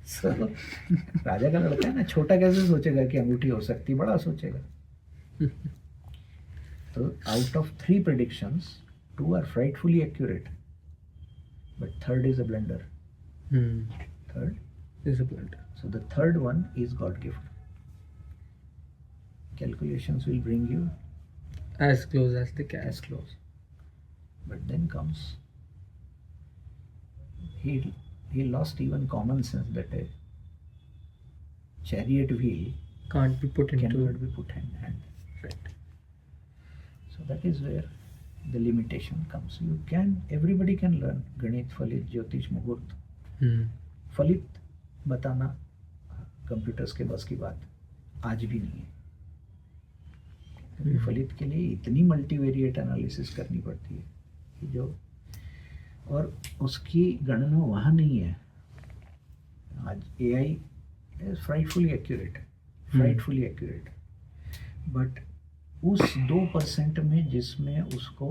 So, राजा का लड़का है ना, छोटा कैसे सोचेगा कि अंगूठी हो सकती, बड़ा सोचेगा। तो out of 3 predictions 2 are frightfully accurate, but third is a blunder. Third is a blunder. So the third one is God gift. Calculations will bring you as close as they can. As close. But then comes he lost even common sense that a chariot wheel cannot be put in hand. Right. So that is where the limitation comes. Everybody can learn Ganit, Falit, Jyotish, Muhurt. फलित बताना computers के बस की बात आज भी नहीं है, क्योंकि फलित के लिए इतनी मल्टीवेरिएट एनालिसिस करनी पड़ती है कि जो, और उसकी गणना वहाँ नहीं है। आज AI is frightfully accurate, but उस 2% में जिसमें उसको,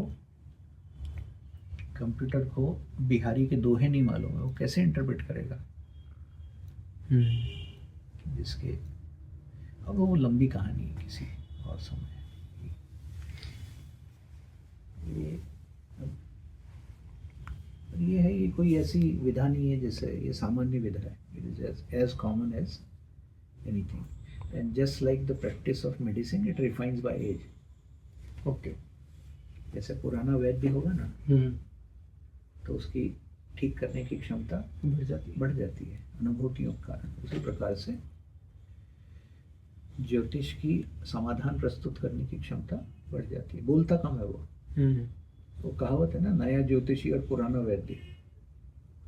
कंप्यूटर को बिहारी के दोहे नहीं मालूम है, वो कैसे इंटरप्रेट करेगा? जिसके, अब वो लंबी कहानी है किसी और समय। ये है, ये कोई ऐसी विधा नहीं है जैसे, ये सामान्य विधा है। It is as common as anything, and just like the practice of medicine, it refines by age. Okay, जैसे पुराना वैद्य होगा ना, तो उसकी ठीक करने की क्षमता बढ़ जाती है अनुभूतियों के कारण। उसी प्रकार से ज्योतिष की समाधान प्रस्तुत करने की क्षमता बढ़ जाती है। बोलता कम है वो कहावत है ना, नया ज्योतिषी और पुराना वैद्य।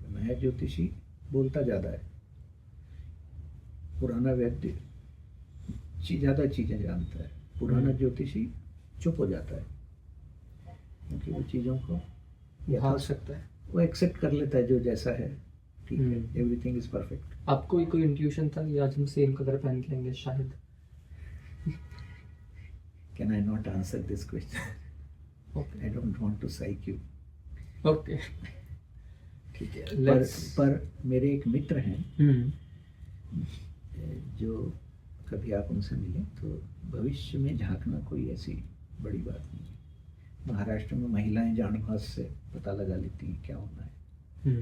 नया ज्योतिषी बोलता ज़्यादा है, पुराना वैद्य ज़्यादा चीज़ें जानता है। पुराना ज्योतिषी चुप हो जाता है क्योंकि वो चीज़ों को यथा सकता है, वो एक्सेप्ट कर लेता है जो जैसा है, ठीक है, एवरीथिंग इज परफेक्ट। आपको कोई इंट्यूशन था कि आज हम सेम कलर पहन के लेंगे शायद? Can I not answer this question? Okay, I don't want to psych you. Okay, ठीक है। पर मेरे एक मित्र हैं जो, कभी आप उनसे मिले तो भविष्य में झांकना कोई ऐसी बड़ी बात नहीं है। महाराष्ट्र में महिलाएं जांडभास से पता लगा लेती हैं क्या होना है।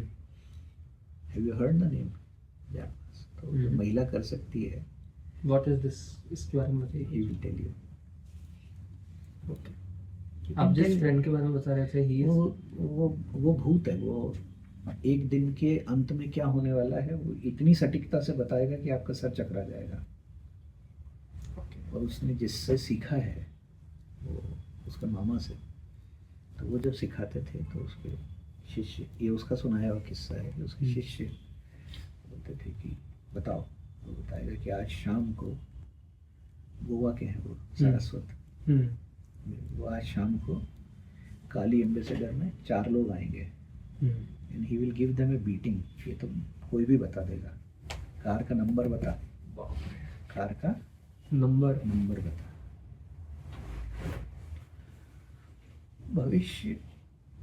Have you heard the name जांडभास? तो जो महिला कर सकती है, व्हाट इज दिस, इसके बारे में बताइए। He will tell you. Okay, आप जिस फ्रेंड के बारे में बता रहे थे, ही वो भूत है। वो एक दिन के अंत में क्या होने वाला है वो इतनी सटीकता से बताएगा कि आपका सर चकरा जाएगा। और उसने जिससे सीखा है, वो उसका मामा से, तो वो जब सिखाते थे तो उसके शिष्य, ये उसका सुनाया हुआ किस्सा है कि उसके शिष्य बोलते थे कि बताओ, वो बताएगा कि आज शाम को गोवा के हैं वो सारस्वत, वो आज शाम को काली एम्बेसडर में 4 लोग आएंगे and he will give them A beating. ये तो कोई भी बता देगा। कार का नंबर बता, कार का नंबर बता। भविष्य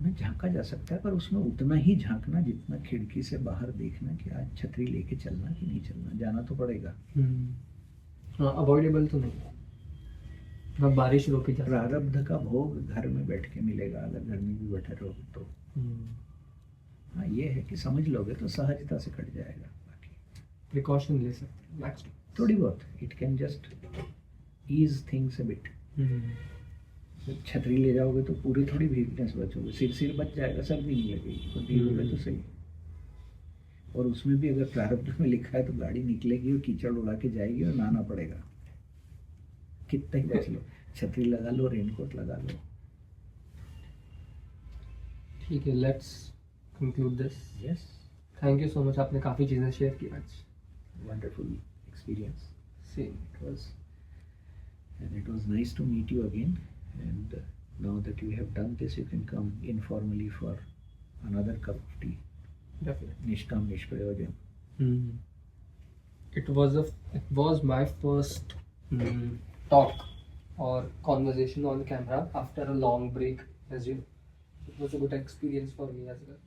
में झांका जा सकता है, पर उसमें उतना ही झांकना जितना खिड़की से बाहर देखना कि आज छतरी लेके चलना कि नहीं चलना, जाना तो पड़ेगा। अवॉइडेबल तो नहीं, अब बारिश रोकी जा सकती है। प्रारब्ध का भोग घर में बैठ के मिलेगा, अगर घर में भी बैठे रहोगे तो। हाँ, ये है कि समझ लोगे तो सहजता से कट जाएगा। बाकी प्रिकॉशन ले सकते हैं थोड़ी बहुत, it can just ease things a bit. छतरी ले जाओगे तो पूरी थोड़ी भीगने से बचोगे, सिर बच जाएगा, सर्दी नहीं लगेगी, तो भीगोगे तो सही। और उसमें भी अगर प्रारब्ध में लिखा है तो गाड़ी निकलेगी और कीचड़ उड़ा के जाएगी और नहाना पड़ेगा। कितना ही बच लो, छतरी लगा लो, रेनकोट लगा लो। ठीक है, let's conclude this. Yes, thank you so much, आपने काफ़ी चीज़ें शेयर की आज। Wonderful experience same it was, and it was nice to meet you again. And now that you have done this, you can come informally for another cup of tea. Definitely. Nishkam Nishprayojan. It was my first talk or conversation on camera after a long break, as you. It was a good experience for me as well.